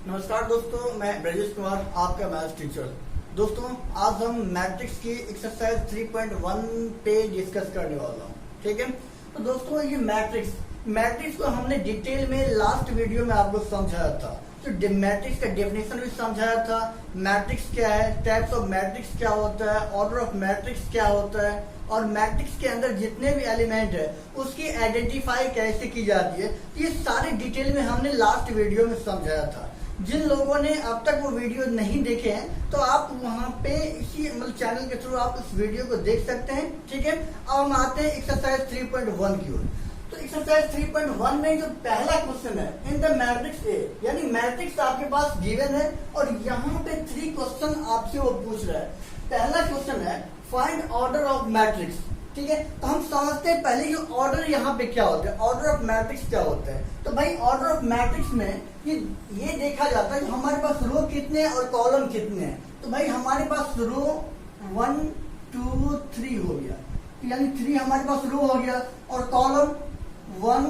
नमस्कार दोस्तों, मैं ब्रजेश कुमार, आपका मैथ्स टीचर। दोस्तों, आज हम मैट्रिक्स की एक्सरसाइज 3.1 पे डिस्कस करने वाला हूँ। ठीक है, तो दोस्तों ये मैट्रिक्स को हमने डिटेल में लास्ट वीडियो में आपको समझाया था। तो मैट्रिक्स का डेफिनेशन भी समझाया था, मैट्रिक्स क्या है, टाइप्स ऑफ मैट्रिक्स क्या होता है, ऑर्डर ऑफ मैट्रिक्स क्या होता है, और मैट्रिक्स के अंदर जितने भी एलिमेंट है उसकी आइडेंटिफाई कैसे की जाती है। तो ये सारे डिटेल में हमने लास्ट वीडियो में समझाया था। जिन लोगों ने अब तक वो वीडियो नहीं देखे हैं तो आप वहां पे इसी चैनल के थ्रू आप इस वीडियो को देख सकते हैं। ठीक है, अब हम आते हैं एक्सरसाइज 3.1 की ओर। तो एक्सरसाइज 3.1 में जो पहला क्वेश्चन है, इन द मैट्रिक्स ए, यानी मैट्रिक्स आपके पास गिवन है और यहाँ पे 3 क्वेश्चन आपसे वो पूछ रहा है। पहला क्वेश्चन है फाइंड ऑर्डर ऑफ मैट्रिक्स। ठीक है, तो हम समझते हैं पहले ये ऑर्डर यहाँ पे क्या होता है, ऑर्डर ऑफ मैट्रिक्स क्या होता है। तो भाई ऑर्डर ऑफ मैट्रिक्स में ये देखा जाता है कि हमारे पास रो कितने हैं और कॉलम कितने हैं। तो भाई हमारे पास रो 1 2 3 हो गया, तो यानी 3 हमारे पास रो हो गया, और कॉलम 1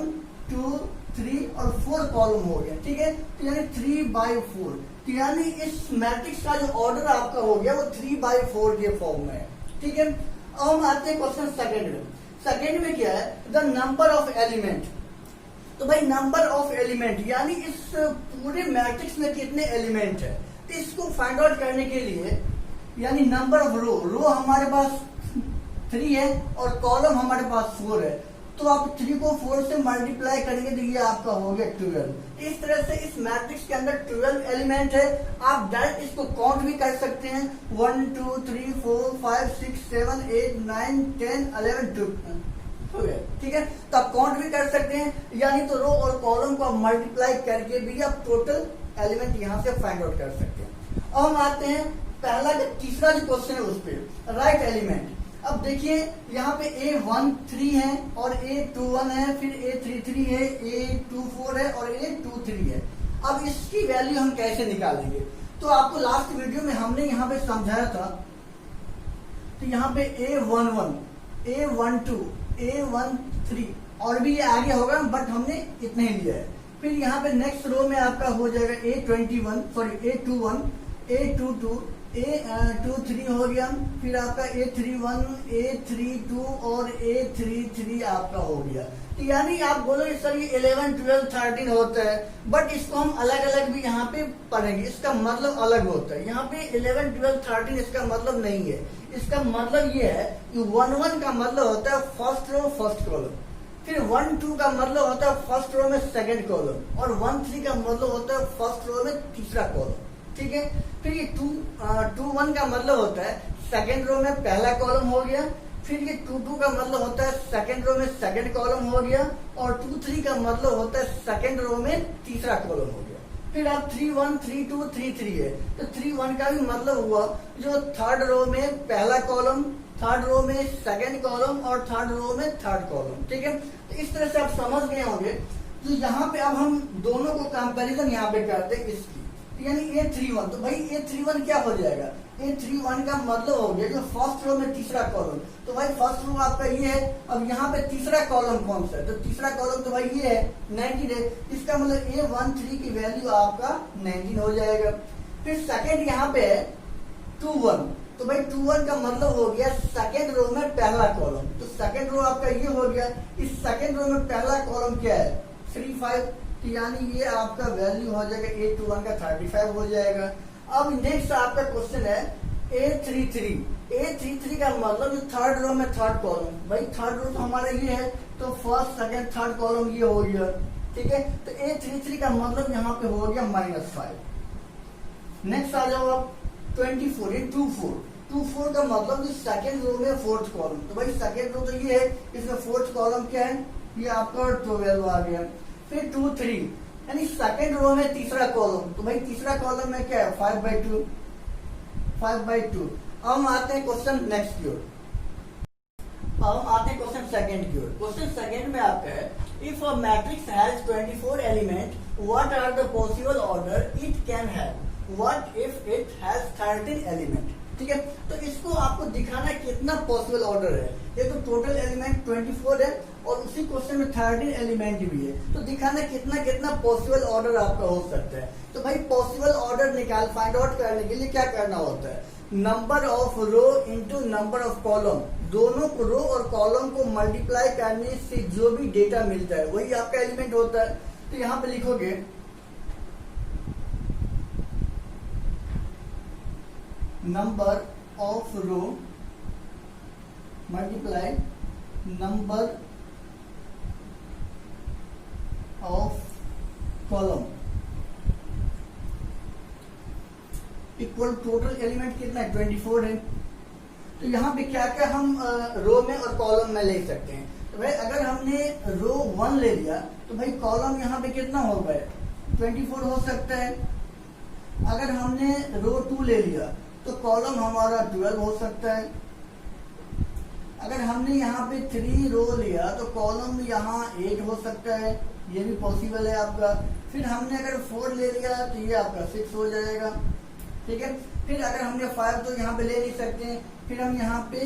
2 3 और 4 कॉलम हो गया। ठीक है, तो यानी 3/4, तो यानी इस मैट्रिक्स का जो ऑर्डर आपका हो गया वो 3/4 के फॉर्म में है। ठीक है, अब हम आते हैं क्वेश्चन सेकंड में। सेकंड में क्या है, द नंबर ऑफ एलिमेंट। तो भाई नंबर ऑफ एलिमेंट यानी इस पूरे मैट्रिक्स में कितने एलिमेंट है, तो इसको फाइंड आउट करने के लिए यानी नंबर ऑफ रो हमारे पास 3 है और कॉलम हमारे पास 4 है। तो आप 3 को 4 से मल्टीप्लाई करेंगे तो ये आपका हो गया 12। इस तरह से इस मैट्रिक्स के अंदर 12 एलिमेंट है। आप डायरेक्ट इसको काउंट भी कर सकते हैं, 1 2 3 4 5 6 7 8 9 10 11 12 हो गया। ठीक है, तो आप काउंट भी कर सकते हैं, यानी तो रो और कॉलम को आप मल्टीप्लाई करके भी आप टोटल एलिमेंट यहाँ से फाइंड आउट कर सकते हैं। अब हम आते हैं पहला तीसरा जो क्वेश्चन है उस पर, राइट एलिमेंट। अब देखिए यहाँ पे A13 है और A21 है, फिर A33 है, A24 है और A23 है। अब इसकी वैल्यू हम कैसे निकालेंगे, तो आपको लास्ट वीडियो में हमने यहाँ पे समझाया था। तो यहाँ पे A11 A12 A13 और भी ये आगे होगा, बट हमने इतने ही लिया है। फिर यहाँ पे नेक्स्ट रो में आपका हो जाएगा A21 A22 A23 हो गया, फिर आपका A31 A32 और A33 आपका हो गया। तो यानी आप बोलोगे सर ये 11 12 13 होता है, बट इसको हम अलग अलग भी यहाँ पे पढ़ेंगे, इसका मतलब अलग होता है। यहाँ पे 11 12 13 इसका मतलब नहीं है। इसका मतलब ये है कि 1 1 का मतलब होता है फर्स्ट रो फर्स्ट कॉलम, फिर 1 2 का मतलब होता है फर्स्ट रो में सेकंड कॉलम, और 1 3 का मतलब होता है फर्स्ट रो में तीसरा कॉलम। ठीक है, फिर ये 2 1 का मतलब होता है सेकंड रो में पहला कॉलम हो गया, फिर ये 2 2 का मतलब होता है सेकंड रो में सेकंड कॉलम हो गया, और 2 3 का मतलब होता है सेकंड रो में तीसरा कॉलम हो गया। फिर आप 3 1 3 2 3 3 है, तो 3 1 का भी मतलब हुआ जो थर्ड रो में पहला कॉलम, थर्ड रो में सेकंड कॉलम और थर्ड रो में थर्ड कॉलम। ठीक है, तो इस तरह से आप समझ गए होंगे। तो यहाँ पे अब हम दोनों को कंपैरिजन यहाँ पे करते हैं इसकी, यानी A31। तो भाई A31 क्या हो जाएगा, A31 का मतलब हो गया जो फर्स्ट रो में तीसरा कॉलम। तो भाई फर्स्ट रो आपका ये है, अब यहाँ पे तीसरा कॉलम कौन सा है, तो तीसरा कॉलम तो भाई ये है 19 है। इसका मतलब A13 की वैल्यू आपका 19 हो जाएगा। फिर सेकंड यहाँ पे है 2 1, तो भाई 2 1 का मतलब हो गया सेकंड रो में पहला कॉलम, तो सेकंड रो आपका ये हो गया। इस सेकंड रो में पहला कॉलम क्या है 3 5, तो यानी ये आपका वैल्यू हो जाएगा A21 का 35 हो जाएगा। अब नेक्स्ट आपका क्वेश्चन है A33 का मतलब जो थर्ड रो में थर्ड कॉलम, भाई थर्ड रो तो हमारा ये है, तो फर्स्ट सेकंड थर्ड कॉलम ये हो गया। ठीक है, तो A33 का मतलब यहाँ पे हो गया -5। नेक्स्ट आ जाओ आप 24 A24 का मतलब जो सेकंड रो में फोर्थ कॉलम, तो भाई सेकंड रो तो ये है, इसमें फोर्थ कॉलम क्या है, ये आपका 12 आ गया। फिर 2 3 यानी सेकंड रो में तीसरा कॉलम, तो भाई तीसरा कॉलम में क्या है 5/2। अब हम आते हैं क्वेश्चन नेक्स्ट की ओर। अब हम आते हैं क्वेश्चन सेकंड की ओर। क्वेश्चन सेकंड में आपका है if a matrix has 24 element what are the possible order it can have, what if it has 13 element. ठीक है। तो इसको आपको दिखाना है कितना पॉसिबल ऑर्डर है। ये तो टोटल एलिमेंट 24 है और उसी क्वेश्चन में 13 एलिमेंट भी है, तो दिखाना कितना कितना पॉसिबल ऑर्डर आपका हो सकता है। तो भाई पॉसिबल ऑर्डर फाइंड आउट करने के लिए क्या करना होता है, number of row into number of column, दोनों को रो और कॉलम को मल्टीप्लाई करने से जो भी डेटा मिलता है वही आपका एलिमेंट होता है। तो यहाँ पे लिखोगे number of row multiply number of column equal total element कितना है 24 है। तो यहाँ पे क्या क्या हम रो में और कॉलम में ले सकते हैं। तो भाई अगर हमने रो 1 ले लिया तो भाई कॉलम यहाँ पे कितना होगा 24 हो सकता है। अगर हमने रो 2 ले लिया तो कॉलम हमारा 12 हो सकता है। अगर हमने यहाँ पे 3 रो लिया तो कॉलम यहाँ 8 हो सकता है, ये भी पॉसिबल है आपका। फिर हमने अगर 4 ले लिया तो ये आपका 6 हो जाएगा, ठीक है। फिर अगर हमने 5 तो यहाँ पे ले नहीं सकते हैं, फिर हम यहाँ पे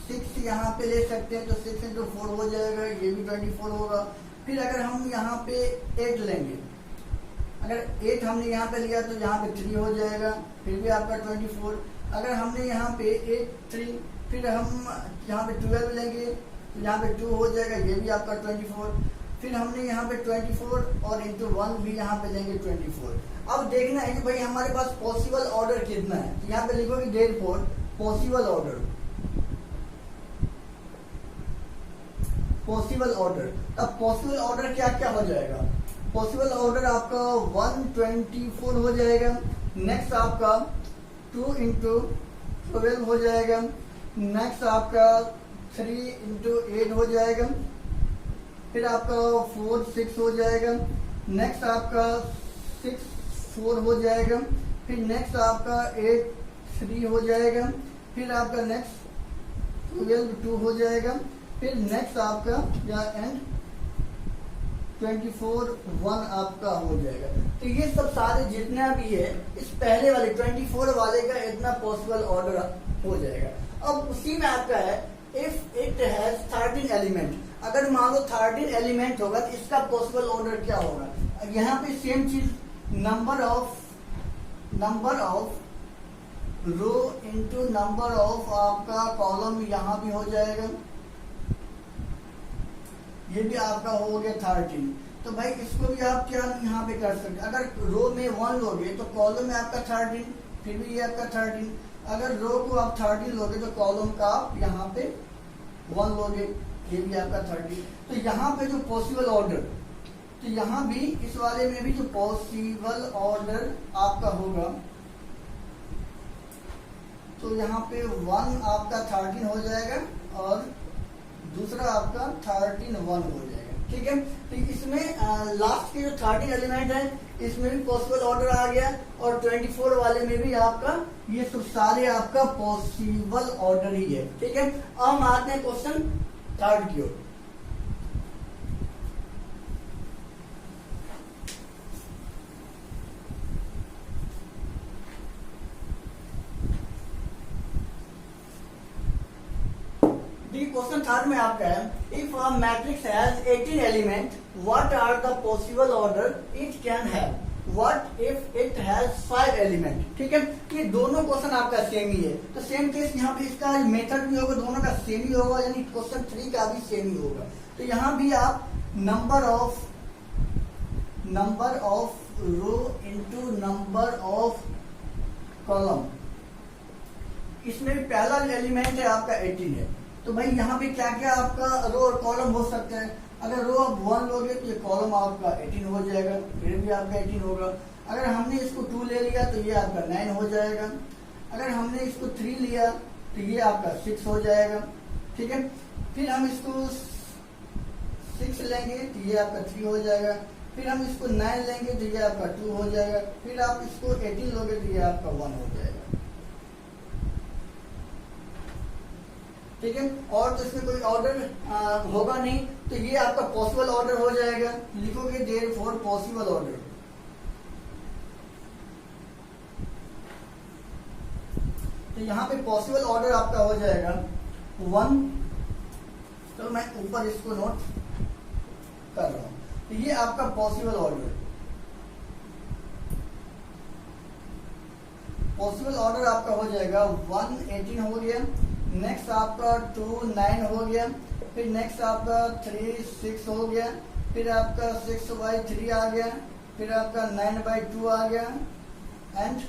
6 यहाँ पे ले सकते हैं तो 6 into 4 हो जाएगा, ये भी 24 होगा। फिर अगर हम यहाँ पे 8 लेंगे, अगर 8 हमने यहाँ पे लिया तो यहाँ पे 3 हो जाएगा, फिर भी आपका 24। अगर हमने यहाँ पे 8 3 फिर हम यहाँ पे 12 लेंगे तो यहाँ पे 2 हो जाएगा, ये भी आपका 24। फिर हमने यहाँ पे 24 और इंटू 1 भी यहाँ पे लेंगे 24। अब देखना है कि भाई हमारे पास पॉसिबल ऑर्डर कितना है। तो यहाँ पे लिखोगे therefore possible order, possible order. अब पॉसिबल ऑर्डर क्या क्या हो जाएगा, पॉसिबल ऑर्डर आपका 124 हो जाएगा। नेक्स्ट आपका 2 into 12 हो जाएगा। नेक्स्ट आपका 3 into 8 हो जाएगा। फिर आपका 4 6 हो जाएगा। नेक्स्ट आपका 6 4 हो जाएगा। फिर नेक्स्ट आपका 8 3 हो जाएगा। फिर आपका नेक्स्ट 12 2 हो जाएगा। फिर नेक्स्ट आपका या एंड 24 1 आपका हो जाएगा। तो ये सब सारे जितना भी है इस पहले वाले 24 वाले का इतना पॉसिबल ऑर्डर हो जाएगा। अब उसी में आपका है इफ इट हैज 13 एलिमेंट, अगर मान लो 13 एलिमेंट होगा तो इसका पॉसिबल ऑर्डर क्या होगा। यहाँ पे सेम चीज number of row into number of आपका कॉलम यहाँ भी हो जाएगा, ये भी आपका हो गया 13। तो भाई इसको भी आप क्या यहाँ पे कर सकते हैं, अगर रो में 1 लोगे तो कॉलम में आपका 13, फिर भी ये आपका 13। अगर रो को आप 13 लोगे तो कॉलम का आप यहाँ पे 1 लोगे, ये भी आपका 30। तो यहाँ पे जो पॉसिबल ऑर्डर, तो यहाँ भी इस वाले में भी जो पॉसिबल ऑर्डर आपका होगा तो यहाँ पे 1 आपका 13 हो जाएगा और दूसरा आपका 13 1 हो जाएगा, ठीक है। तो इसमें लास्ट के जो 13 एलिमेंट है इसमें भी पॉसिबल ऑर्डर आ गया और 24 वाले में भी आपका ये सब सारे आपका पॉसिबल ऑर्डर ही है, ठीक है। अब हम आते हैं क्वेश्चन 3 की ओर। क्वेश्चन 3 में आपका है if a matrix has 18 element what are the possible order it can have, what if it has 5 element, ठीक है। ये दोनों क्वेश्चन आपका सेम ही है, तो सेम केस यहाँ पे इसका मेथड भी होगा, दोनों का सेम ही होगा, यानी क्वेश्चन 3 का भी सेम ही होगा। तो यहाँ भी आप number of row into number of column, इसमें पहला एलिमेंट है आपका 18 है। तो भाई यहाँ पे क्या क्या आपका रो और कॉलम हो सकते हैं। अगर रो आप 1 लोगे तो ये कॉलम आपका 18 हो जाएगा, फिर भी आपका 18 होगा। अगर हमने इसको 2 ले लिया तो ये आपका 9 हो जाएगा। अगर हमने इसको 3 लिया तो ये आपका 6 हो जाएगा, ठीक है। फिर हम इसको 6 लेंगे तो ये आपका 3 हो जाएगा। फिर हम इसको 9 लेंगे तो ये आपका 2 हो जाएगा। फिर आप इसको 18 लोगे तो ये आपका 1 हो जाएगा, ठीक है। और तो इसमें कोई ऑर्डर होगा नहीं, तो ये आपका पॉसिबल ऑर्डर हो जाएगा। लिखोगे देयरफॉर पॉसिबल ऑर्डर। तो यहाँ पे पॉसिबल ऑर्डर आपका हो जाएगा 1। तो मैं ऊपर इसको नोट कर रहा हूं। तो ये आपका पॉसिबल ऑर्डर आपका हो जाएगा 1 18 हो गया। नेक्स्ट आपका 2 9 हो गया। फिर नेक्स्ट आपका 3 6 हो गया। फिर आपका 6/3 आ गया। फिर आपका 9/2 आ गया एंड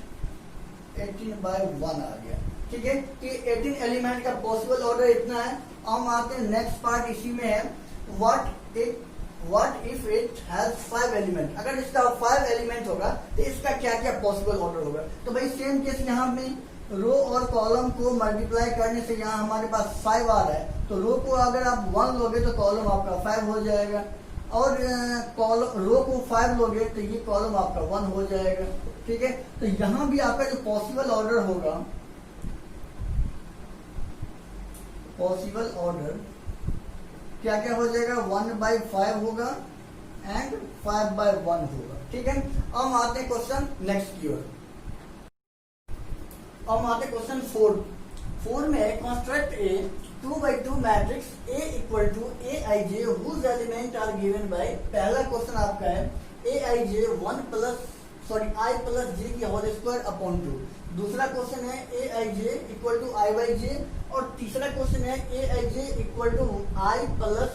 18/1 आ गया। ठीक है, कि 18 एलिमेंट का पॉसिबल ऑर्डर इतना है। हम आते हैं नेक्स्ट पार्ट, इसी में है what if it has 5 element. अगर इसका 5 एलिमेंट होगा तो इसका क्या क्या पॉसिबल ऑर्डर होगा। तो भाई सेम केस यहाँ में रो और कॉलम को मल्टीप्लाई करने से यहाँ हमारे पास 5 आ रहा है। तो रो को अगर आप 1 लोगे तो कॉलम आपका 5 हो जाएगा, और रो को 5 लोगे तो ये कॉलम आपका 1 हो जाएगा। ठीक है, तो यहाँ भी आपका जो पॉसिबल ऑर्डर होगा, पॉसिबल ऑर्डर क्या क्या हो जाएगा, 1/5 होगा एंड 5/1 होगा। ठीक है, अब हम आते हैं क्वेश्चन नेक्स्ट की ओर। अब हम आते हैं क्वेश्चन 4 में construct a 2/2 matrix A equal to Aij whose element are given by. पहला क्वेश्चन आपका है Aij I प्लस j की होल स्क्वायर अपॉन 2। दूसरा क्वेश्चन है Aij इक्वल टू I/j, और तीसरा क्वेश्चन है Aij equal to I plus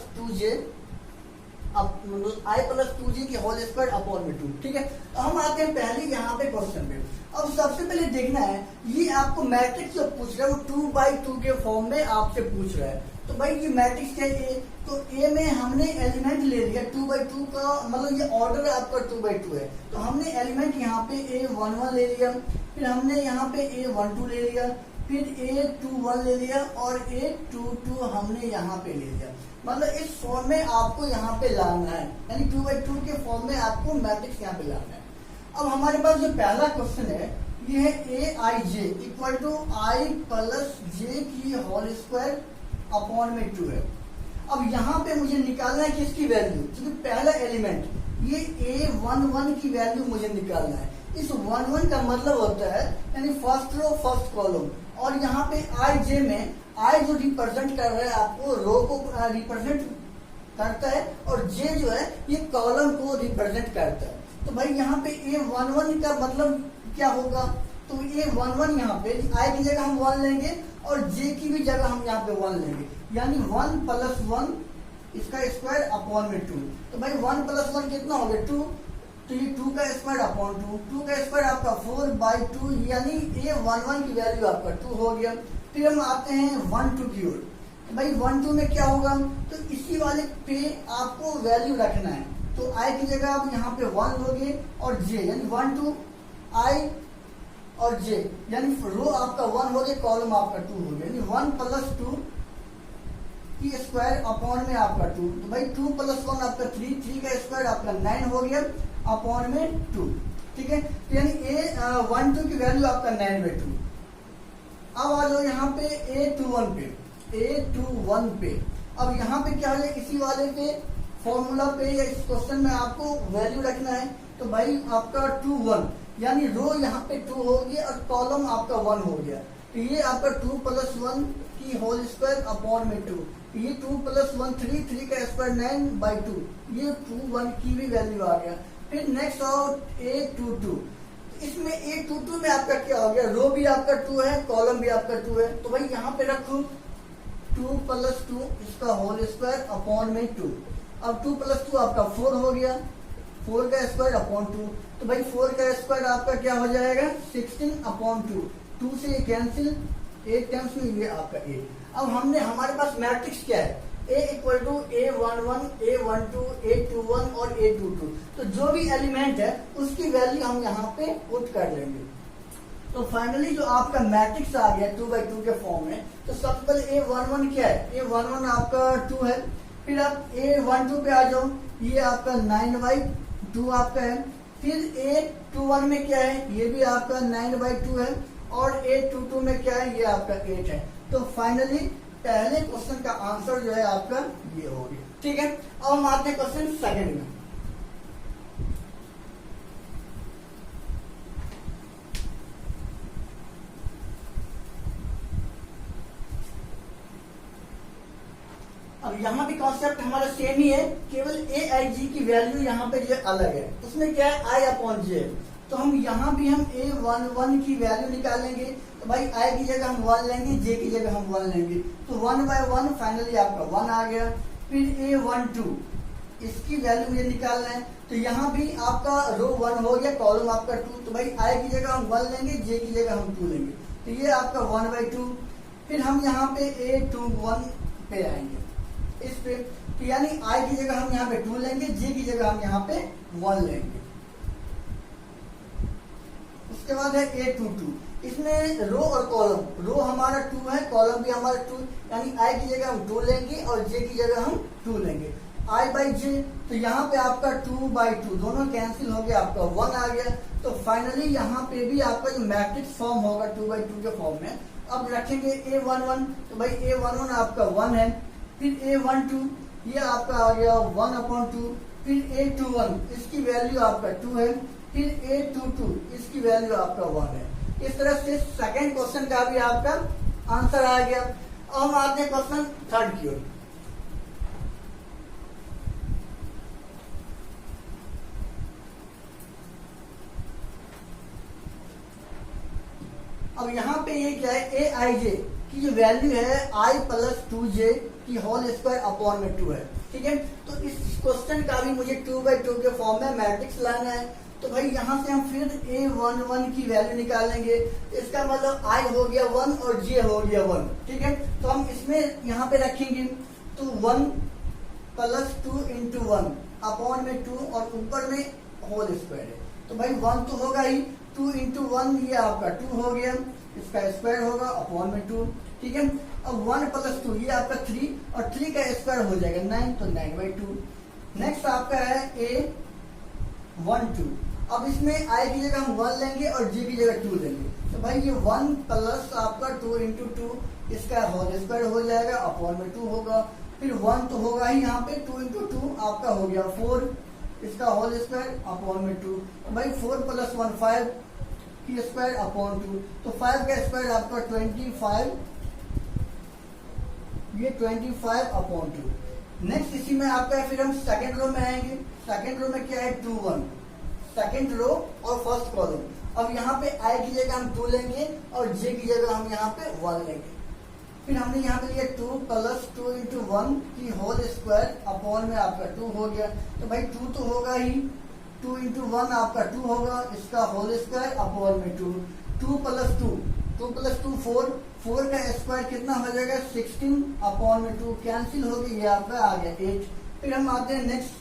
2j की होल स्क्वायर अपॉन में 2। ठीक है, तो हम आते हैं पहले यहाँ पे क्वेश्चन पे। अब सबसे पहले देखना है, ये आपको मैट्रिक्स जो पूछ रहा है वो 2/2 के फॉर्म में आपसे पूछ रहा है। तो भाई ये मैट्रिक्स है ए, तो ए में हमने एलिमेंट ले लिया 2/2 का, मतलब ये ऑर्डर आपका 2/2 है। तो हमने एलिमेंट यहाँ पे A11 ले लिया, फिर हमने यहाँ पे A12 ले लिया, फिर A21 ले लिया, और A22 हमने यहाँ पे ले लिया। मतलब इस फॉर्म में आपको यहाँ पे लाना है, यानी 2/2 के फॉर्म में आपको मैट्रिक्स यहाँ पे लाना है। अब हमारे पास जो पहला क्वेश्चन है ये है Aij equal to I plus j की होल स्क्वायर अपॉन में 2 है। अब यहाँ पे मुझे निकालना है किसकी वैल्यू, क्योंकि पहला एलिमेंट ये A11 की वैल्यू मुझे निकालना है। इस 11 का मतलब होता है यानी फर्स्ट रो फर्स्ट कॉलम, और यहाँ पे Ij में I जो रिप्रेजेंट कर रहा है आपको रो को रिप्रेजेंट करता है, और J जो है ये कॉलम को रिप्रेजेंट करता है। तो भाई यहाँ पे A11 का मतलब क्या होगा, तो A11 यहाँ पे I की जगह हम 1 लेंगे और J की भी जगह हम यहाँ पे 1 लेंगे, यानी 1 + 1 इसका स्क्वायर अपॉन में 2। तो भाई 1 + 1 कितना हो गया 2, तो ये 2 का स्क्वायर अपॉन 2 का स्क्वायर आपका 4/2, यानी A11 की वैल्यू आपका 2 हो गया। फिर हम आते हैं 1 2 की ओर। तो भाई 1 2 में क्या होगा, तो इसी वाले पे आपको वैल्यू रखना है। तो I की जगह आप यहाँ पे 1 लोगे और J, यानी 1 2 I और J, यानी रो आपका 1 हो गया, कॉलम आपका 2 हो गया, यानी 1 + 2 की स्क्वायर अपॉन में आपका 2। तो भाई 2 + 1 आपका 3 का स्क्वायर आपका 9 हो गया अपॉन में 2। ठीक है, तो यानी A1 2 की वैल्यू आपका 9/2। अब आ जाओ यहाँ पे A21 पे। अब यहाँ पे क्या है, इसी वाले पे फॉर्मूला पे या इस क्वेश्चन में आपको वैल्यू रखना है। तो भाई आपका 2 1, यानी रो यहाँ पे 2 हो गया और कॉलम आपका 1 हो गया। तो ये आपका 2 + 1 की होल स्क्वायर अपॉन में 2। ये 2 + 1 3 का स्क्वायर 9/2, ये 2 1 की भी वैल्यू आ गया। फिर नेक्स्ट आओ A22। इसमें A22 में आपका क्या हो गया, रो भी आपका 2 है, कॉलम भी आपका 2 है। तो भाई यहाँ पे रखो 2 + 2 इसका होल स्क्वायर अपॉन में 2। अब 2 + 2 आपका 4 हो गया, 4 का स्क्वायर अपॉन 2। तो भाई 4 का स्क्वायर आपका क्या हो जाएगा 16/2। 2 से ये कैंसिल, 8 टाइम्स में ये आपका 8। अब हमारे पास मैट्रिक्स क्या है, A equal to A11 A12 A21 और A22। तो जो भी एलिमेंट है उसकी वैल्यू हम यहाँ पे पुट कर लेंगे। तो फाइनली जो आपका मैट्रिक्स आ गया 2/2 के फॉर्म में, तो सबसे पहले A11 क्या है, A11 आपका 2 है। फिर आप A12 पे आ जाओ, ये आपका 9/2 आपका है। फिर A21 में क्या है, ये भी आपका 9/2 है, और A22 में क्या है, ये आपका 8 है। तो फाइनली पहले क्वेश्चन का आंसर जो है आपका ये हो गया। ठीक है, अब हम आते हैं क्वेश्चन सेकंड में। कॉन्सेप्ट हमारा सेम ही है, केवल ए आई जी की वैल्यू यहाँ पे जो अलग है, उसमें क्या है आई अपॉन जे। तो हम यहाँ भी हम ए वन वन की वैल्यू निकालेंगे, तो भाई आई की जगह हम 1 लेंगे, जे की जगह हम 1 लेंगे, तो 1 बाय 1 फाइनली आपका 1 आ गया। फिर ए 1 2 इसकी वैल्यू मुझे निकालना है, तो यहाँ भी आपका रो 1 हो गया, कॉलम आपका 2, तो भाई आई की जगह हम 1 लेंगे, जे की जगह हम 2 लेंगे, तो ये आपका 1 बाई 2। फिर हम यहाँ पे ए 2 1 पे आएंगे इस पे, तो यानी आई की जगह हम यहाँ पे 2 लेंगे, जे की जगह हम यहाँ पे 1 लेंगे। उसके बाद है ए 2 2, इसमें रो और कॉलम, रो हमारा 2 है, कॉलम भी हमारा 2, यानी आई की जगह हम 2 लेंगे और जे की जगह हम 2 लेंगे। आई बाई जे, तो यहाँ पे आपका 2 बाई 2 दोनों कैंसिल हो गया, आपका 1 आ गया। तो फाइनली यहाँ पे भी आपका जो मैट्रिक्स फॉर्म होगा 2 बाई 2 के फॉर्म में, अब रखेंगे ए 1 1, तो भाई ए 1 1 आपका 1 है। फिर ए 1 2 ये आपका आ गया 1 अपॉन 2। फिर ए 2 1 इसकी वैल्यू आपका 2 है। फिर ए 2 2 इसकी वैल्यू आपका 1 है। इस तरह से सेकेंड क्वेश्चन का भी आपका आंसर आ गया। अब हम आते हैं क्वेश्चन थर्ड की ओर। अब यहाँ पे ये क्या है, ए आई जे की जो वैल्यू है आई प्लस 2 जे की होल स्क्वायर अपॉन में 2 है, ठीक है। तो इस क्वेश्चन का भी मुझे 2 बाई 2 के फॉर्म में मैट्रिक्स लाना है। तो भाई यहाँ से हम फिर ए 1 1 की वैल्यू निकालेंगे, इसका मतलब आई हो गया 1 और जे हो गया 1, ठीक है। तो हम इसमें यहाँ पे रखेंगे, तो 1 प्लस 2 इंटू 1 अपॉन में 2 और ऊपर में होल स्क्वायर है, तो भाई 1 तो होगा ही, 2 इंटू 1 ये आपका 2 हो गया, इसका स्क्वायर होगा अपॉन में 2, ठीक है। अब 1 प्लस 2 ये आपका 3 और 3 का स्क्वायर हो जाएगा 9, तो 9 बाई 2। नेक्स्ट आपका है ए 1 2, अब इसमें आई की जगह हम 1 लेंगे और जे की जगह 2 लेंगे, तो भाई ये 1 प्लस आपका 2 इंटू 2 इसका होल स्क्वायर हो जाएगा अपॉन में 2 होगा। फिर 1 तो होगा ही यहाँ पे, 2 इंटू 2 आपका हो गया 4, इसका होल स्क्वायर अपॉन में 2, तो भाई 4 प्लस 1 5 की स्क्वायर अपॉन 2, तो 5 का स्क्वायर आपका 25, ये 25 अपॉन 2। नेक्स्ट इसी में आपका फिर हम सेकेंड रो में आएंगे। सेकेंड रो में क्या है 2 1, सेकेंड रो और फर्स्ट कॉलम। अब यहाँ पे आई की जगह हम 2 लेंगे और जे की जगह हम यहाँ पे 1 लेंगे। फिर हमने यहाँ पे लिया 2 प्लस 2 इंटू 1 की होल स्क्वायर अपॉन में आपका 2 हो गया, तो भाई 2 तो होगा ही, 2 इंटू 1 आपका 2 होगा, इसका होल स्क्वायर अपॉन में 2, 2 प्लस 2 4, 4 का स्क्वायर कितना हो जाएगा 16 अपॉन में 2, कैंसिल हो गया, ये आपका आ गया 8। फिर हम आते हैं नेक्स्ट,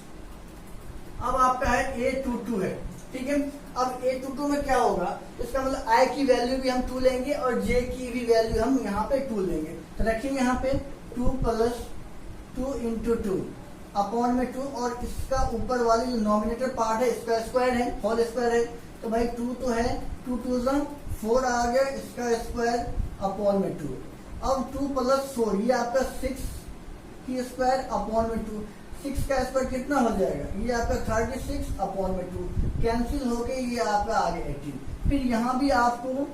अब आपका है ए 2 2 है, ठीक है। अब ए 2 2 में क्या होगा, इसका मतलब आई की वैल्यू भी हम 2 लेंगे और जे की भी वैल्यू हम यहाँ पे 2 लेंगे, तो रखेंगे यहाँ पे 2 प्लस 2 इंटू 2 अपॉन में 2 और इसका ऊपर वाली जो नॉमिनेटर पार्ट है इसका स्क्वायर है, होल स्क्वायर है, तो भाई 2 तो है, 2 2 4 आ गया, इसका स्क्वायर अपॉन में 2। अब 2 प्लस 4 ये आपका 6 की स्क्वायर अपॉन में 2, 6 का स्क्वायर कितना हो जाएगा, ये आपका 36 अपॉन में 2, कैंसिल होके ये आपका आ गया 18। फिर यहाँ भी आपको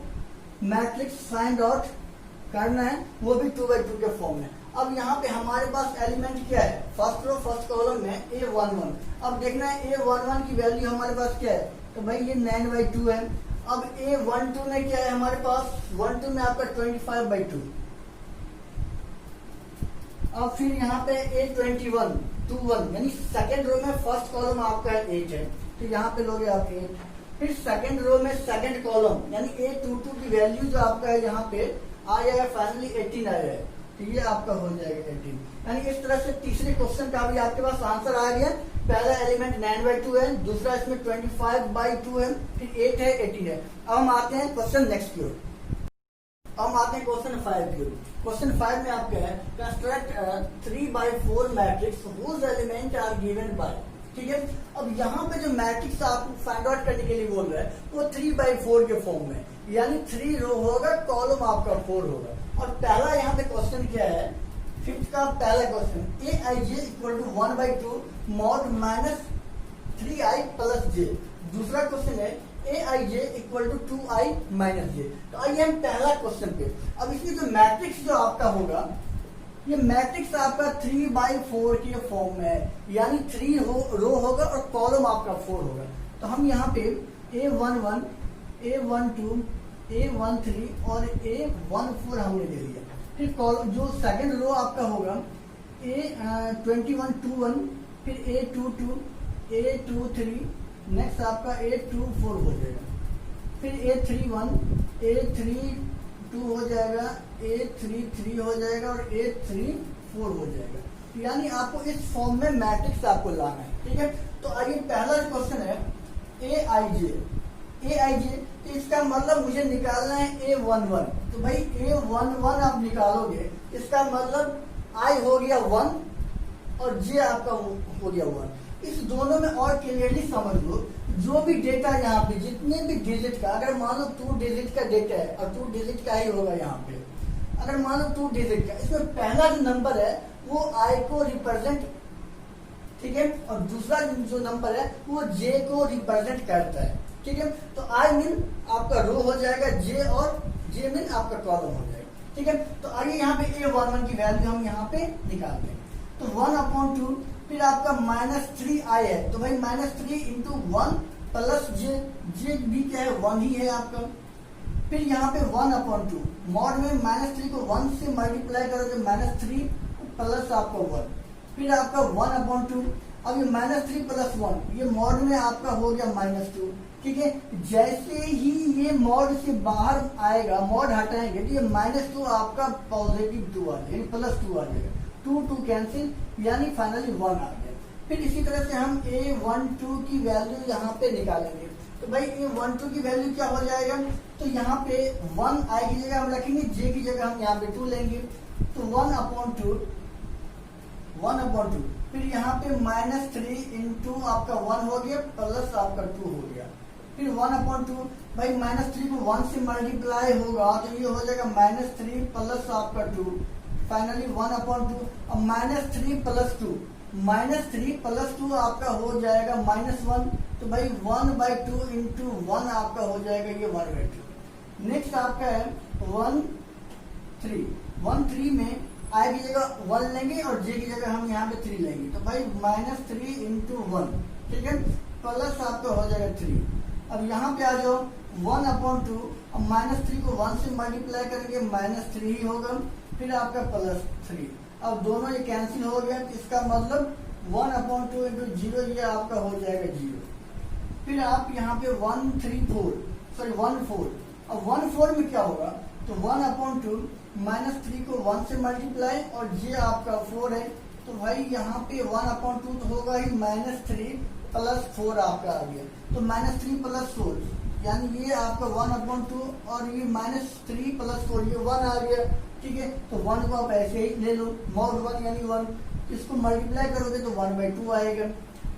मैट्रिक्स फाइंड आउट करना है, वो भी 2 बाई 2 के फॉर्म में। अब यहाँ पे हमारे पास एलिमेंट क्या है, फर्स्ट रो फर्स्ट कॉलम में ए 1 1। अब देखना है ए 1 1 की वैल्यू हमारे पास क्या है, तो भाई ये 9 बाई 2 है। अब ए 1 2 में क्या है हमारे पास, 1 2 में आपका 25 बाई 2। अब फिर यहाँ पे ए 21 2 1, यानी सेकेंड रो में फर्स्ट कॉलम आपका 8 है, तो यहाँ पे लोगे आप 8। फिर सेकेंड रो में सेकेंड कॉलम यानी ए 2 2 की वैल्यू जो आपका है यहाँ पे आ जाएगा, फाइनली 18 आया है, तो ये आपका हो जाएगा 18। यानी इस तरह से तीसरे क्वेश्चन का भी आपके पास आंसर आ गया। पहला एलिमेंट 9 बाई 2 है, दूसरा इसमें 25 बाई 2 है, फिर 8 है, 18 है। अब हम आते हैं क्वेश्चन नेक्स्ट की ओर। अब हम आते हैं क्वेश्चन 5 की ओर। क्वेश्चन 5 में आपका है construct 3 by 4 matrix whose element are given by, ठीक है। अब यहाँ पे जो मैट्रिक्स आपको फाइंड आउट करने के लिए बोल रहा है वो 3 बाई 4 के फॉर्म में, यानी 3 रो होगा, कॉलम आपका 4 होगा। और पहला यहाँ पे क्वेश्चन क्या है, फिफ्थ का पहला question, A I J equal to 1 by 2 mod minus 3i plus J. दूसरा क्वेश्चन है A I J equal to 2i minus J. तो आइए हम पहला क्वेश्चन पे, अब इसमें जो मैट्रिक्स जो आपका होगा ये मैट्रिक्स आपका 3/4 के फॉर्म में है, यानी 3 रो होगा और कॉलम आपका 4 होगा। तो हम यहाँ पे A11, A12, A13 और A14 हमने ले लिया। फिर कॉलम जो सेकंड रो आपका होगा A21, फिर A22, A23, नेक्स्ट आपका A24 हो जाएगा, फिर A31, A32 हो जाएगा, A33 हो जाएगा और A34 हो जाएगा। यानी आपको इस फॉर्म में मैट्रिक्स आपको लाना है, ठीक है। तो आइए पहला क्वेश्चन है AIJ, तो इसका मतलब मुझे निकालना है A11। तो भाई A11 आप निकालोगे, इसका मतलब I हो गया 1 और J आपका हो गया 1। इस दोनों में और क्लियरली समझ लो, जो भी डेटा यहाँ पे जितने भी डिजिट का, अगर मान लो 2 डिजिट का डेटा है और 2 डिजिट का ही होगा यहाँ पे, अगर मान लो 2 डिजिट का, इसमें पहला जो नंबर है वो I को रिप्रेजेंट, ठीक है, और दूसरा जो नंबर है वो J को रिप्रेजेंट करता है, ठीक है। तो I मीन आपका रो हो जाएगा J और J मीन आपका कॉलम हो जाएगा, ठीक है। तो आइए यहाँ पे A11 की वैल्यू हम यहाँ पे निकालते हैं। तो 1/2, फिर आपका -3I है, तो भाई -3 इंटू 1 प्लस J भी क्या है 1 ही है आपका। फिर यहाँ पे 1/2, मॉड में -3 को 1 से मल्टीप्लाई करोगे, -3 प्लस आपका 1, फिर आपका 1/2। अब ये -3 + 1 ये मॉड में आपका हो गया -2, ठीक है। जैसे ही ये मॉड से बाहर आएगा, मॉड हटाएंगे तो ये -2 आपका +2 आ जाएगा, +2 आ जाएगा, 2 कैंसिल, यानी फाइनली 1 आ गया। फिर इसी तरह से हम A12 की वैल्यू यहाँ पे निकालेंगे। तो भाई A12 की वैल्यू क्या हो जाएगा, तो यहाँ पे 1 I की जगह हम रखेंगे, J की जगह हम यहाँ पे 2 लेंगे। तो 1/2, फिर यहाँ पे -3 इंटू आपका 1 हो गया प्लस आपका 2 हो गया, फिर 1/2, भाई -3 को 1 से मल्टीप्लाई होगा तो ये हो जाएगा -3 प्लस आपका 2, फाइनली 1/2। अब -3 + 2, -3 + 2 आपका हो जाएगा -1, तो भाई 1/2 इंटू 1 आपका हो जाएगा ये 1/2। नेक्स्ट आपका है 1/3 में I की जगह 1 लेंगे और J की जगह हम यहाँ पे 3 लेंगे, तो भाई -3 इंटू 1, ठीक है, प्लस आपका हो जाएगा 3। अब यहाँ पे आ जाओ 1/2, अब -3 को 1 से मल्टीप्लाई करेंगे, -3 ही होगा, फिर आपका +3। अब दोनों ये कैंसिल हो गया, इसका मतलब 1/2 इंटू 0 ये आपका हो जाएगा 0। फिर आप यहाँ पे 1/4, अब 1/4 में क्या होगा, तो 1/2 -3 को 1 से मल्टीप्लाई और J आपका 4 है, तो भाई यहाँ पे 1/2 तो होगा ही, -3 + 4 आपका आ गया, तो -3 + 4 यानी ये आपका 1/2 और ये -3 + 4 ये 1 आ गया, ठीक है। तो 1 को आप ऐसे ही ले लो, मॉड 1 यानी 1, इसको मल्टीप्लाई करोगे तो 1/2 आएगा।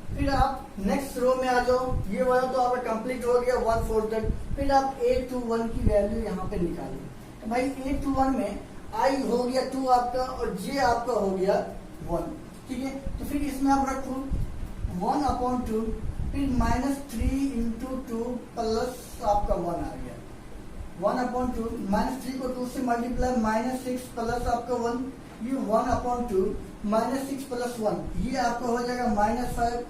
फिर आप नेक्स्ट रो में आ जाओ, ये वाला तो आपका कंप्लीट हो गया 1/4 तक। फिर आप A21 की वैल्यू यहाँ पे निकालो, तो भाई A21 में I हो गया 2 आपका और J आपका हो गया 1, ठीक है। तो फिर इसमें आप रखो 1/2, फिर -3 इंटू 2 प्लस आपका 1 आ गया, 1/2, -3 को 2 से मल्टीप्लाई, -6 प्लस आपका 1, ये 1/2 -6 + 1 ये आपका हो जाएगा -5।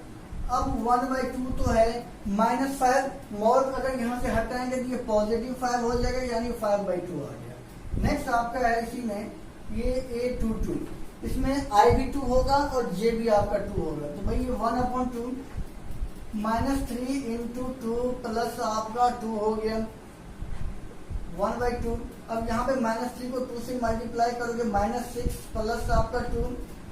अब 1/2 तो है, -5 मॉड अगर यहाँ से हटाएंगे तो ये +5 हो जाएगा, यानी 5/2 आ गया। नेक्स्ट आपका है इसी में ये A22, इसमें I भी 2 होगा और J भी आपका 2 होगा, तो भाई ये 1/2 -3 इंटू 2 प्लस आपका 2 हो गया 1/2। अब यहाँ पे -3 को 2 से मल्टीप्लाई करोगे, -6 प्लस आपका 2,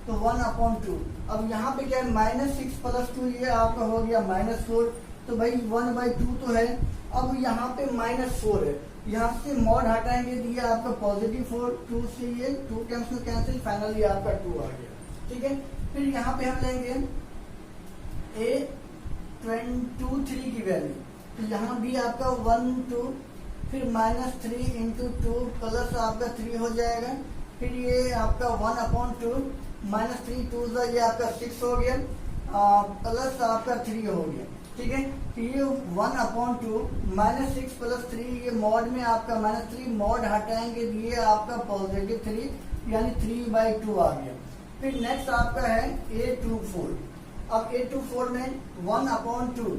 तो 1/2। अब यहाँ पे क्या है, -6 + 2 ये आपका हो गया -4, तो भाई 1/2 तो है। अब यहाँ पे -4 है, यहाँ से मॉड हटाएंगे तो ये आपका +4, 2 से ये 2 कैंसिल, फाइनली आपका 2 आ गया, ठीक है। फिर यहाँ पे हम लेंगे A23 की वैल्यू, तो यहाँ भी आपका 1 2, फिर -3 इंटू 2 प्लस आपका 3 हो जाएगा, फिर ये आपका 1/2 -3 2 ये आपका 6 हो गया, प्लस आपका 3 हो गया, ठीक है। ये 1/2 -6 + 3 ये मॉड में आपका -3 मॉड हटाएंगे, ये आपका +3 यानी 3/2 आ गया। फिर नेक्स्ट आपका है A24। अब A24 में 1/2,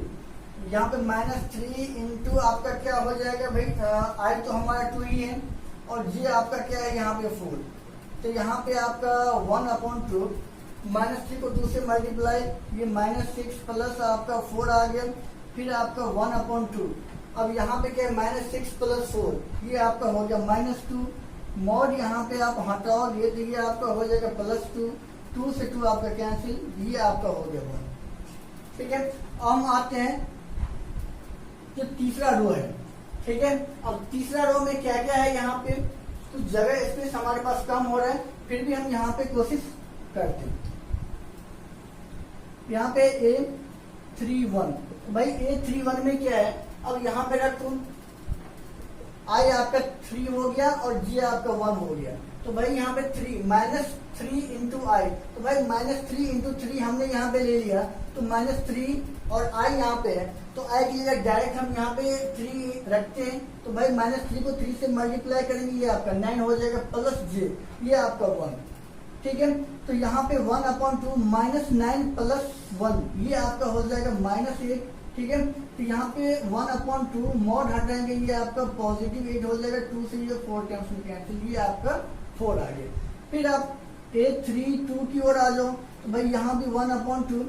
यहाँ पे -3 इंटू आपका क्या हो जाएगा भाई, I तो हमारा 2 ही है और J आपका क्या है यहाँ पे 4। तो यहाँ पे आपका 1/2 -3 को 2 से मल्टीप्लाई, ये -6 प्लस आपका 4 आ गया। फिर आपका 1/2, अब यहाँ पे क्या है -6 + 4, ये आपका हो गया -2। मॉड यहाँ पे आप हटाओगे तो ये आपका हो जाएगा +2, 2 से 2 आपका कैंसिल, ये आपका हो गया 1। ठीक है, अब हम आते हैं जो तीसरा रो है। ठीक है, अब तीसरा रो में क्या क्या है, यहाँ पे कुछ जगह स्पेस हमारे पास कम हो रहा है, फिर भी हम यहाँ पे कोशिश करते हैं। यहाँ पे A31, भाई A31 में क्या है, अब यहाँ पे रख तुम I आपका 3 हो गया और J आपका 1 हो गया। तो भाई यहाँ पे 3 इंटू I, तो भाई -3 हमने यहाँ पे ले लिया, तो -3 और I यहाँ पे है, तो I की जगह डायरेक्ट हम यहाँ पे 3 रखते हैं। तो भाई -3 को 3 से मल्टीप्लाई करेंगे, ये आपका 9 हो जाएगा प्लस J, ये आपका 1। ठीक है, तो यहाँ पे 1/2 -9 + 1, ये आपका हो जाएगा -8। ठीक है, तो यहाँ पे 1/2 मॉड हटाएंगे, ये आपका +8 हो जाएगा, 2 से ये 4 टाइम्स में कैंसिल, ये आपका 4 आ गया। फिर आप A32 की ओर आ जाओ, तो भाई यहाँ भी 1/2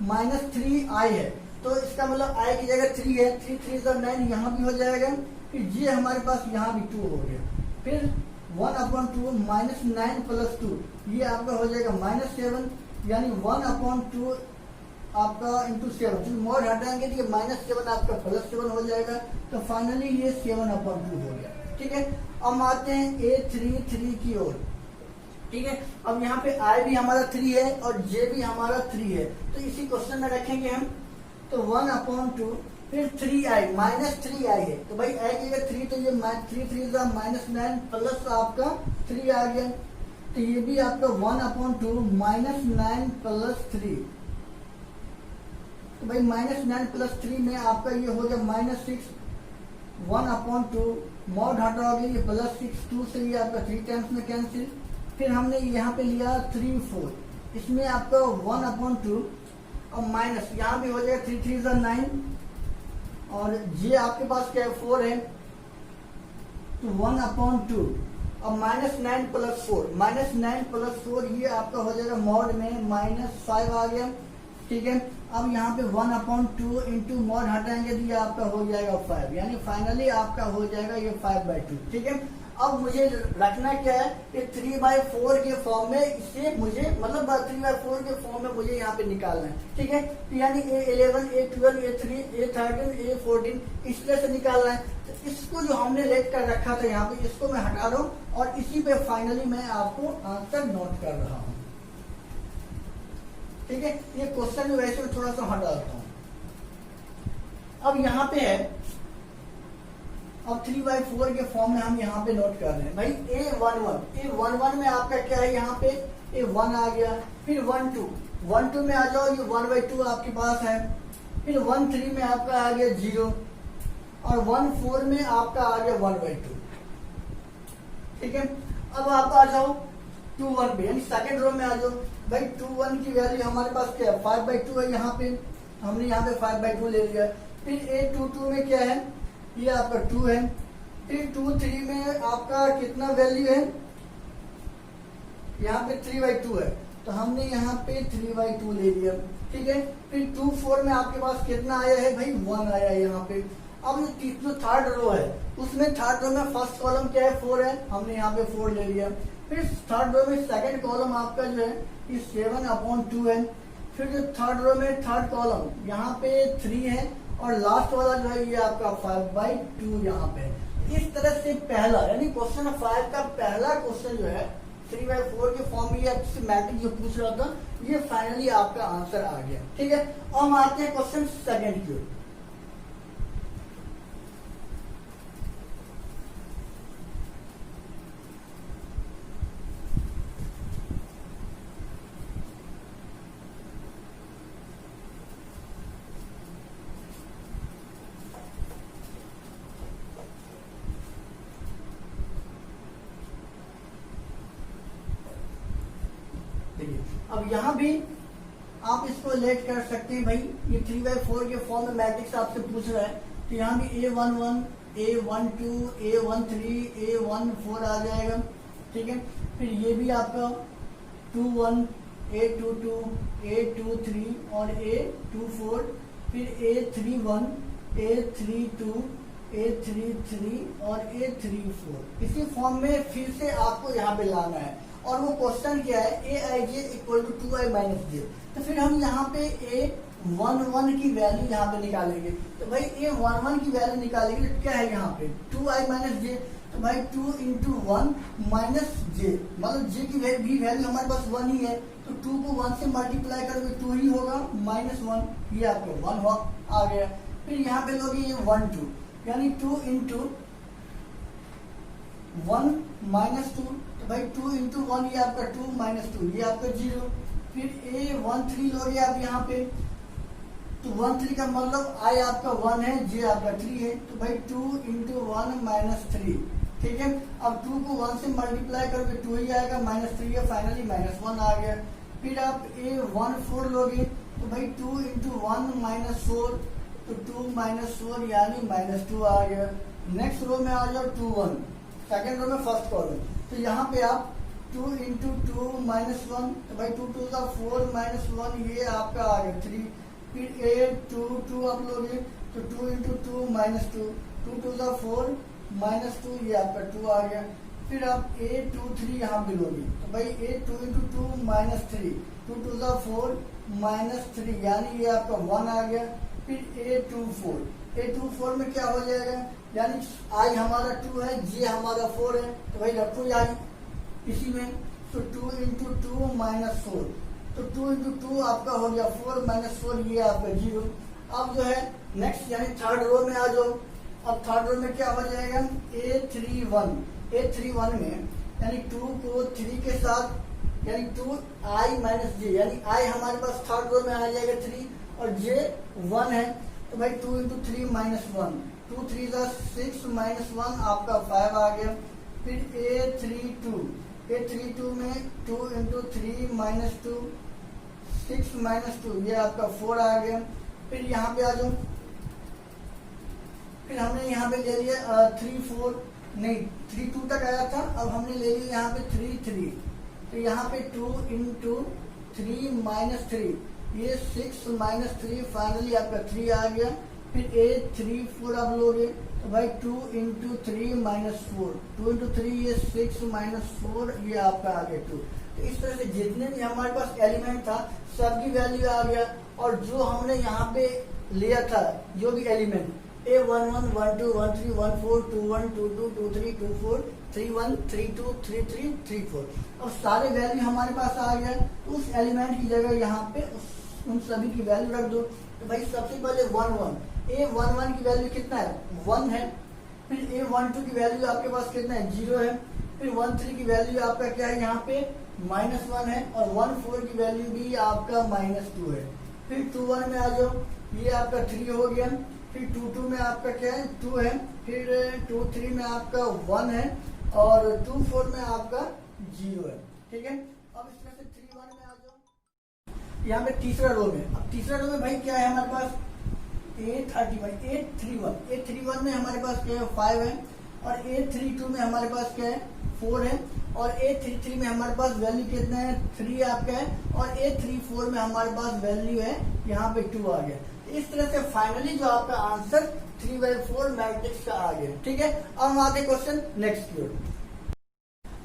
-3I है, तो इसका मतलब I की जगह 3 है, 3 3 9, यहाँ भी हो जाएगा। फिर J हमारे पास यहाँ भी 2 हो गया। फिर 1/2 -9 + 2, ये आपका हो जाएगा -7, यानी 1/2 आपका इंटू 7, मॉड हटाएंगे तो ये -7 आपका +7 हो जाएगा। तो फाइनली ये 7/2 हो गया। ठीक है, अब आते हैं A33 की ओर। ठीक है, अब यहाँ पे I भी हमारा 3 है और J भी हमारा 3 है, तो इसी क्वेश्चन में रखेंगे हम। तो 1/2 फिर 3I -3I है, तो भाई I की जगह 3, तो ये 3 3 -9 प्लस आपका 3 आ गया, तो ये भी आपका 1/2 -9 + 3। तो भाई -9 + 3 में आपका ये हो गया -6, 1/2 मॉड हटाओगे ये +6, 2 से ये आपका 3 टाइम्स में कैंसिल। फिर हमने यहाँ पे लिया 3 4, इसमें आपका 1/2 और माइनस यहाँ भी हो जाएगा 3 3 9, और J आपके पास क्या है 4 है, तो 1/2 और -9 + 4, -9 + 4 ये आपका हो जाएगा मॉड में -5 आ गया। ठीक है, अब यहाँ पे 1/2 इंटू मॉड हटाएंगे तो ये आपका हो जाएगा 5, यानी फाइनली आपका हो जाएगा ये 5/2। ठीक है, अब मुझे रखना क्या है, ये 3/4 के फॉर्म में, इससे मुझे मतलब 3/4 के फॉर्म में मुझे यहाँ पे निकालना है। ठीक है, तो यानी A11 A12 A3 A13 A14 इस तरह से निकालना है। तो इसको जो हमने लेट कर रखा था यहाँ पे, इसको मैं हटा रहा हूँ और इसी पे फाइनली मैं आपको आंसर नोट कर रहा हूँ। ठीक है, ये क्वेश्चन वैसे मैं थोड़ा सा हटा देता हूँ। अब यहाँ पे है, अब 3/4 के फॉर्म में हम यहाँ पे नोट कर रहे हैं। भाई A11 में आपका क्या है, यहाँ पे A1 आ गया। फिर 1 2 में आ जाओ, ये 1/2 आपके पास है। फिर 1 3 में आपका आ गया 0 और 1 4 में आपका आ गया 1/2। ठीक है, अब आप आ जाओ 2 1 पे, यानी सेकंड रो में आ जाओ। भाई 2 1 की वैल्यू हमारे पास क्या है 5/2 है, यहाँ पे हमने यहाँ पे 5/2 ले लिया। फिर A22 में क्या है, ये आपका 2 है। फिर 2 3 में आपका कितना वैल्यू है, यहाँ पे 3/2 है, तो हमने यहाँ पे 3/2 ले लिया। ठीक है, फिर 2 4 में आपके पास कितना आया है भाई 1 आया है यहाँ पे। अब जो थर्ड रो है, उसमें थर्ड रो में फर्स्ट कॉलम क्या है 4 है, हमने यहाँ पे 4 ले लिया। फिर थर्ड रो में सेकंड कॉलम आपका जो है ये 7/2 है। फिर जो थर्ड रो में थर्ड कॉलम यहाँ पे 3 है और लास्ट वाला जो है ये आपका 5/2 यहाँ पे है। इस तरह से पहला यानी क्वेश्चन 5 का पहला क्वेश्चन जो है 3/4 के फॉर्म में आपसे मैट्रिक्स जो पूछ रहा था, ये फाइनली आपका आंसर आ गया। ठीक है, अब हम आते हैं क्वेश्चन सेकंड की ओर। अब यहाँ भी आप इसको लेट कर सकते हैं भाई, ये 3/4 के फॉर्म में मैट्रिक्स आपसे पूछ रहा है, तो यहाँ भी A11, A12, A13, A14 आ जाएगा, ठीक है। फिर ये भी आपका 21, A22, A23 और A24, फिर A31, A32, A33 और A34। इसी फॉर्म में फिर से आपको यहाँ पे लाना है, और वो क्वेश्चन क्या है, Aij equal to 2i minus J. तो फिर हम यहाँ पे A11 की वैल्यू यहाँ पे निकालेंगे। तो भाई A11 की वैल्यू निकालेंगे तो क्या है यहाँ पे 2i माइनस जे। तो भाई 2 इंटू 1 माइनस जे, मतलब जे की भी वैल्यू हमारे पास 1 ही है, तो 2 को 1 से मल्टीप्लाई करोगे 2 ही होगा, -1, ये आपका 1 आ गया। फिर यहाँ पे लोगे ये 1 2, यानी 2 इंटू 1 माइनस 2, तो भाई 2 इंटू 1 ये आपका 2 माइनस 2 ये आपका 0। फिर A13 लोगे आप यहाँ पे, तो 13 का मतलब i आपका 1 है, j आपका 3 है, तो भाई 2 इंटू 1 माइनस 3, ठीक है। अब 2 को 1 से मल्टीप्लाई करोगे 2 ही आएगा, -3 है, फाइनली -1 आ गया। फिर आप A14 लोगे, तो भाई 2 इंटू 1 माइनस 4, तो 2 माइनस 4 यानी -2 आ गया। नेक्स्ट रो में आ जाओ 2 1, सेकेंड रो में फर्स्ट कॉलम, तो यहाँ पे आप 2 इंटू 2 माइनस 1, तो भाई 2 2 का 4 माइनस 1 ये आपका आ गया 3। फिर A22 आप लोगे, तो 2 इंटू 2 माइनस 2, 2 2 का 4 माइनस 2 ये आपका 2 आ गया। फिर आप A23 यहाँ पे लोगे, तो भाई A2 इंटू 2 माइनस 3, 2 2 का 4 माइनस 3 यानी ये आपका 1 आ गया। फिर A24 में क्या हो जाएगा, यानी i हमारा 2 है, j हमारा 4 है, तो भाई रखो यानी इसी में, तो 2 इंटू 2 माइनस 4, तो 2 इंटू 2 आपका हो गया 4 माइनस 4 ये आपका 0। अब जो है नेक्स्ट यानी थर्ड रो में आ जाओ। अब थर्ड रो में क्या हो जाएगा, A31 में यानी 2 को 3 के साथ यानी 2i माइनस जे, यानी i हमारे पास थर्ड रो में आ जाएगा 3 और j 1 है, तो भाई 2 इंटू 3 माइनस 1, 2 3 का 6 माइनस 1 आपका 5 आ गया। फिर A32 में 2 इंटू 3 माइनस 2, 6 माइनस 2 ये आपका 4 आ गया। फिर यहाँ पे आ जाओ, फिर हमने यहाँ पे ले लिया 3 4 नहीं 3 2 तक आया था, अब हमने ले लिया यहाँ पे 3 3, तो यहाँ पे 2 इंटू 3 माइनस 3 ये 6 माइनस 3 फाइनली आपका 3 आ गया। फिर A34 आप लोगे, तो भाई 2 इंटू 3 माइनस 4, 2 इंटू 3 ये 6 माइनस 4 ये आपका आ गया 2। तो इस तरह से जितने भी हमारे पास एलिमेंट था सबकी वैल्यू आ गया, और जो हमने यहाँ पे लिया था जो भी एलिमेंट A11 12 13 14 21 22 23 24 31 32 33 34, अब सारे वैल्यू हमारे पास आ गया। तो उस एलिमेंट की जगह यहाँ पे उन सभी की वैल्यू रख दो। तो भाई सबसे पहले 11 A11 की वैल्यू कितना है 1 है। फिर A12 की वैल्यू आपके पास कितना है 0 है। फिर 13 की वैल्यू आपका क्या है यहाँ पे -1 है, और 14 की वैल्यू भी आपका -2 है। फिर 21 में आ जाओ, ये आपका 3 हो गया। फिर 22 में आपका क्या है 2 है। फिर 23 में आपका 1 है, और 24 में आपका 0 है, ठीक है। अब इस तरह से 31 में आ जाओ, यहाँ पे तीसरा रो में। अब तीसरा रो में भाई क्या है हमारे पास A31 में हमारे पास क्या है 5 है, और A32 में हमारे पास क्या है 4 है, और A33 में हमारे पास वैल्यू कितना है 3 आपका है, और A34 में हमारे पास वैल्यू है यहाँ पे 2 आ गया। इस तरह से फाइनली जो आपका आंसर 3/4 मैट्रिक्स का आ गया, ठीक है। अब हम आते हैं क्वेश्चन नेक्स्ट की ओर।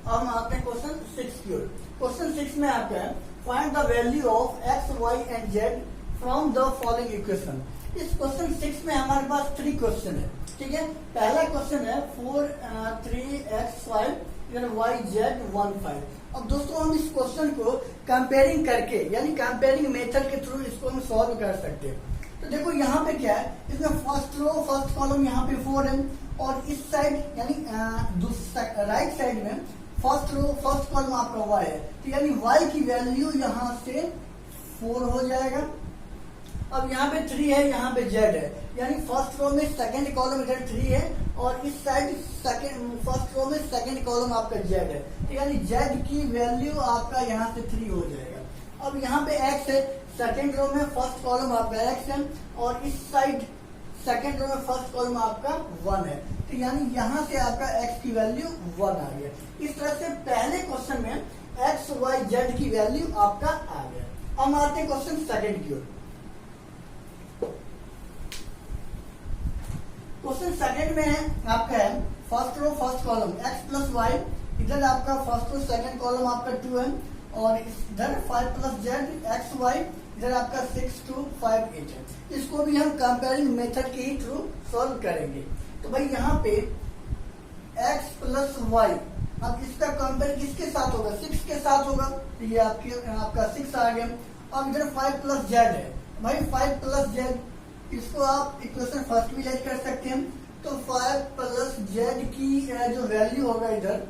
अब हम आते हैं क्वेश्चन 6 की ओर। क्वेश्चन 6 में आपका है find the value of x, y and z from the following equation. इस क्वेश्चन 6 में हमारे पास 3 क्वेश्चन है, ठीक है। पहला क्वेश्चन है 4 3x 5 y z 1 5। अब दोस्तों हम इस क्वेश्चन को कंपेयरिंग करके यानी कंपेयरिंग मेथड के थ्रू इसको हम सॉल्व कर सकते हैं। तो देखो यहाँ पे क्या है, इसमें फर्स्ट रो फर्स्ट कॉलम यहाँ पे 4 है, और इस साइड यानी राइट साइड में फर्स्ट रो फर्स्ट कॉलम आपका y है, तो यानी y की वैल्यू यहाँ से 4 हो जाएगा। अब यहाँ पे 3 है, यहाँ पे z है, यानी फर्स्ट रो में सेकंड कॉलम इधर 3 है, और इस साइड फर्स्ट रो में सेकंड कॉलम आपका z है, तो यानी z की वैल्यू आपका यहाँ से 3 हो जाएगा। अब यहाँ पे x है, सेकेंड रो में फर्स्ट कॉलम आपका x है और इस साइड सेकेंड रो में फर्स्ट कॉलम आपका 1 है। तो यानी यहाँ से आपका x की वैल्यू 1 आ गया। इस तरह से पहले क्वेश्चन में x, y, z की वैल्यू आपका आ गया। अब आते हैं क्वेश्चन सेकेंड की ओर। क्वेश्चन सेकेंड में है आपका है first row first column x plus y, इधर आपका फर्स्ट रो सेकेंड कॉलम आपका 2 है और इधर 5 प्लस जेड एक्स वाई, इधर आपका 6 2 5 8 है। इसको भी हम कंपेयरिंग मेथड के ही थ्रू सॉल्व करेंगे। तो भाई यहाँ पे x प्लस वाई, अब इसका कंपेयर किसके साथ होगा? 6 के साथ होगा। तो ये आपका 6 आ गया। अब इधर 5 प्लस जेड है, भाई 5 प्लस जेड, इसको आप इक्वेशन फर्स्ट भी राइट कर सकते हैं। तो 5 प्लस जेड की जो वैल्यू होगा इधर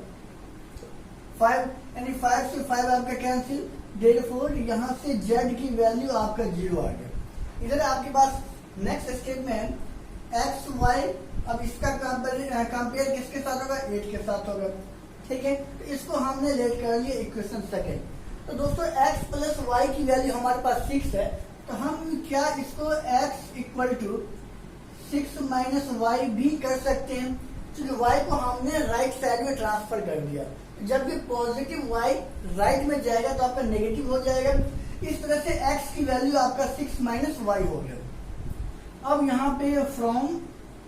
5, यानी 5 से 5 आपका कैंसिल, देयरफॉर यहाँ से जेड की वैल्यू आपका 0 आ गया। इधर आपके पास नेक्स्ट स्टेप में है एक्स वाई, अब इसका कंपेयर किसके साथ होगा? 8 के साथ होगा। ठीक है, तो इसको हमने लेट कर लिया इक्वेशन सेकेंड। तो दोस्तों x प्लस वाई की वैल्यू हमारे पास 6 है, तो हम क्या इसको x equal to 6 minus y भी कर सकते हैं, क्योंकि y को हमने राइट साइड में ट्रांसफर कर दिया। जब भी पॉजिटिव y राइट में जाएगा तो आपका नेगेटिव हो जाएगा। इस तरह से x की वैल्यू आपका 6 माइनस वाई हो गया। अब यहाँ पे फ्रॉम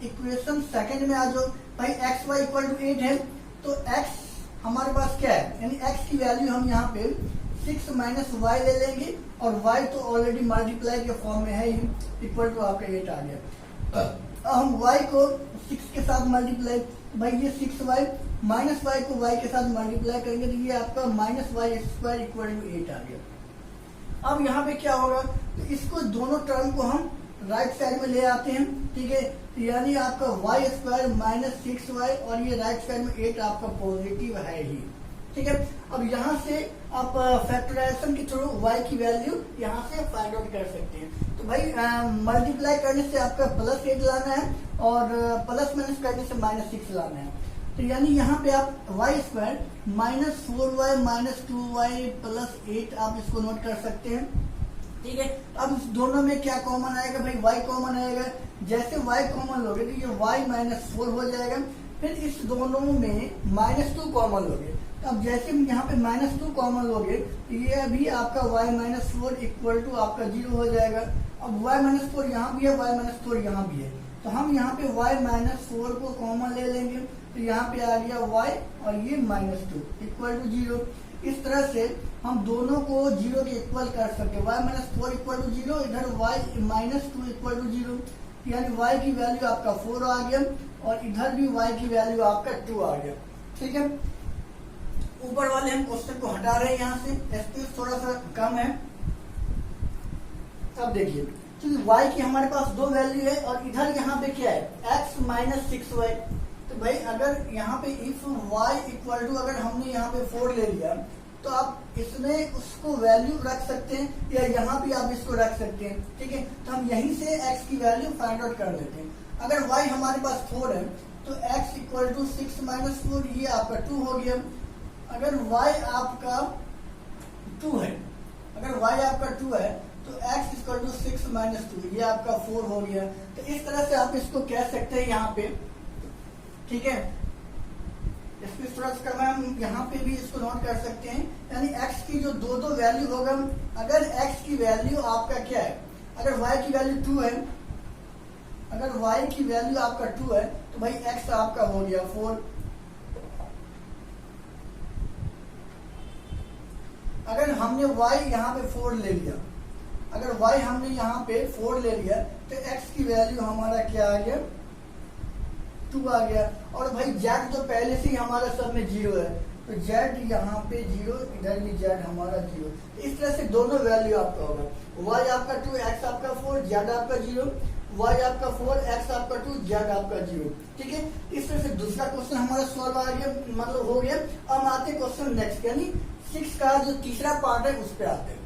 इक्वेशन सेकेंड में आ जाओ। भाई एक्स वाई इक्वल टू 8 है, तो x हमारे पास क्या है, यानी x की वैल्यू हम यहाँ पे 6 माइनस वाई ले लेंगे और y तो ऑलरेडी मल्टीप्लाई के फॉर्म में है ही, इक्वल टू आपका 8 आ गया। हम y को 6 के साथ मल्टीप्लाई, भाई ये 6y माइनस वाई को y के साथ मल्टीप्लाई करेंगे तो ये आपका minus y square equal to 8 आ गया। अब यहाँ पे क्या होगा, तो इसको दोनों टर्म को हम राइट साइड में ले आते हैं। ठीक है, यानी आपका वाई स्क्वायर माइनस 6y और ये राइट साइड में 8 आपका पॉजिटिव है ही। ठीक है, अब यहाँ से आप फैक्टराइजेशन के थ्रू y की वैल्यू यहाँ से फाइंड आउट कर सकते हैं। तो भाई मल्टीप्लाई करने से आपका प्लस 8 लाना है और प्लस माइनस करने से माइनस 6 लाना है। तो यानी यहाँ पे आप y square minus 4y minus 2y plus 8 आप इसको नोट कर सकते हैं। ठीक है, अब इस दोनों में क्या कॉमन आएगा? भाई y कॉमन आएगा। जैसे y कॉमन लोगे तो ये y माइनस 4 हो जाएगा। फिर इस दोनों में माइनस 2 कॉमन लोगे, अब जैसे यहाँ पे माइनस 2 कॉमन लोगे तो ये भी आपका y माइनस 4 इक्वल टू आपका 0 हो जाएगा। अब y माइनस 4 यहाँ भी है, y माइनस 4 यहाँ भी है, तो हम यहाँ पे y माइनस 4 को कॉमन ले लेंगे, तो यहाँ पे आ गया y और ये माइनस 2 इक्वल टू 0। इस तरह से हम दोनों को 0 के इक्वल कर सकते हैं। y माइनस 4 इक्वल टू 0, इधर y माइनस 2 इक्वल टू 0, यानी y की वैल्यू आपका 4 आ गया और इधर भी y की वैल्यू आपका 2 आ गया। ठीक है, ऊपर वाले हम क्वेश्चन को हटा रहे हैं यहाँ से, स्पेस थोड़ा सा कम है। अब देखिए, क्योंकि y की हमारे पास 2 वैल्यू है और इधर यहाँ पे क्या है x माइनस 6y, तो भाई अगर यहाँ पे इफ y इक्वल टू, अगर हमने यहाँ पे 4 ले लिया तो आप इसमें उसको वैल्यू रख सकते हैं या यहाँ पे आप इसको रख सकते हैं। ठीक है, तो हम यहीं से x की वैल्यू फाइंड आउट कर लेते हैं। अगर y हमारे पास 4 है तो x इक्वल टू 6 माइनस 4, ये आपका 2 हो गया। अगर y आपका 2 है, अगर y आपका 2 है तो x इक्वल टू 6 माइनस 2, ये आपका 4 हो गया। तो इस तरह से आप इसको कह सकते हैं यहाँ पे। ठीक है, इसमें थोड़ा सा हम यहाँ पे भी इसको नोट कर सकते हैं, यानी x की जो दो वैल्यू होगा, अगर x की वैल्यू आपका क्या है, अगर y की वैल्यू 2 है, अगर y की वैल्यू आपका 2 है तो भाई x आपका हो गया 4। अगर हमने y यहाँ पे 4 ले लिया, अगर y हमने यहाँ पे 4 ले लिया तो x की वैल्यू हमारा क्या आ गया 2 आ गया। और भाई z तो पहले से ही हमारा सब में 0 है, तो z यहाँ पे 0, इधर भी z हमारा 0। इस तरह से दोनों वैल्यू आपका होगा, y आपका 2, x आपका 4, z आपका 0, y आपका 4, x आपका 2, z आपका 0। ठीक है, इस तरह से दूसरा क्वेश्चन हमारा सॉल्व आ गया, मतलब हो गया। अब आते क्वेश्चन नेक्स्ट, यानी 6 का जो तीसरा पार्ट है उस पर आते हैं।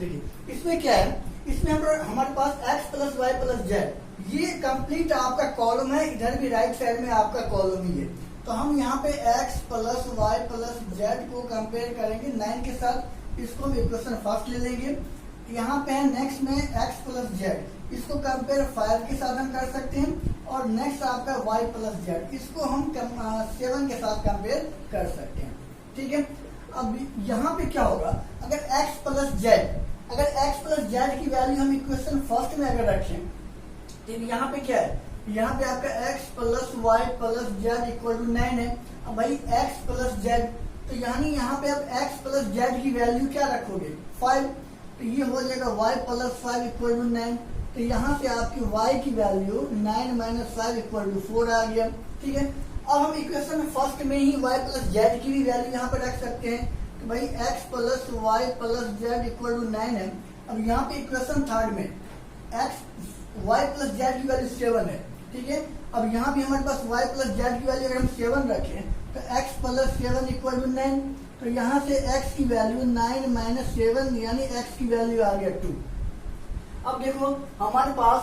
देखिए इसमें क्या है, इसमें हमारे पास x plus y plus z, ये कंप्लीट आपका कॉलम है, इधर भी राइट साइड में आपका कॉलम ही है। तो हम यहाँ पे x plus y plus z को कंपेयर करेंगे 9 के साथ, इसको हम इक्वेशन फर्स्ट ले लेंगे। यहाँ पे है नेक्स्ट में x प्लस जेड, इसको कंपेयर 5 के साथ हम कर सकते हैं, और नेक्स्ट आपका y प्लस जेड, इसको हम 7 के साथ कंपेयर कर सकते हैं। ठीक है, अब यहाँ पे क्या होगा, अगर x प्लस जेड, अगर x प्लस जेड की वैल्यू हम इक्वेशन फर्स्ट में अगर रखें, तो यहाँ पे क्या है, यहाँ पे आपका x plus y plus z equal to 9 है। अब भाई x प्लस जेड, तो यानी यहाँ पे आप x प्लस जेड की वैल्यू क्या रखोगे 5, तो ये हो जाएगा y प्लस 5 इक्वल टू 9। तो यहाँ से आपकी y की वैल्यू 9 माइनस 5 इक्वल टू 4 आ गया। ठीक है, अब हम इक्वेशन फर्स्ट में ही y प्लस जेड की भी वैल्यू यहाँ पे रख सकते हैं, तो भाई x plus y plus z equal to 9 है। अब यहाँ पे इक्वेशन थर्ड में y प्लस जेड की वैल्यू 7 है। ठीक है, अब यहाँ भी हमारे पास y प्लस जेड की वैल्यू अगर हम 7 रखें, तो x प्लस 7 इक्वल टू 9, तो यहाँ से x की वैल्यू 9 माइनस 7, यानी x की वैल्यू आ गया 2। अब देखो हमारे पास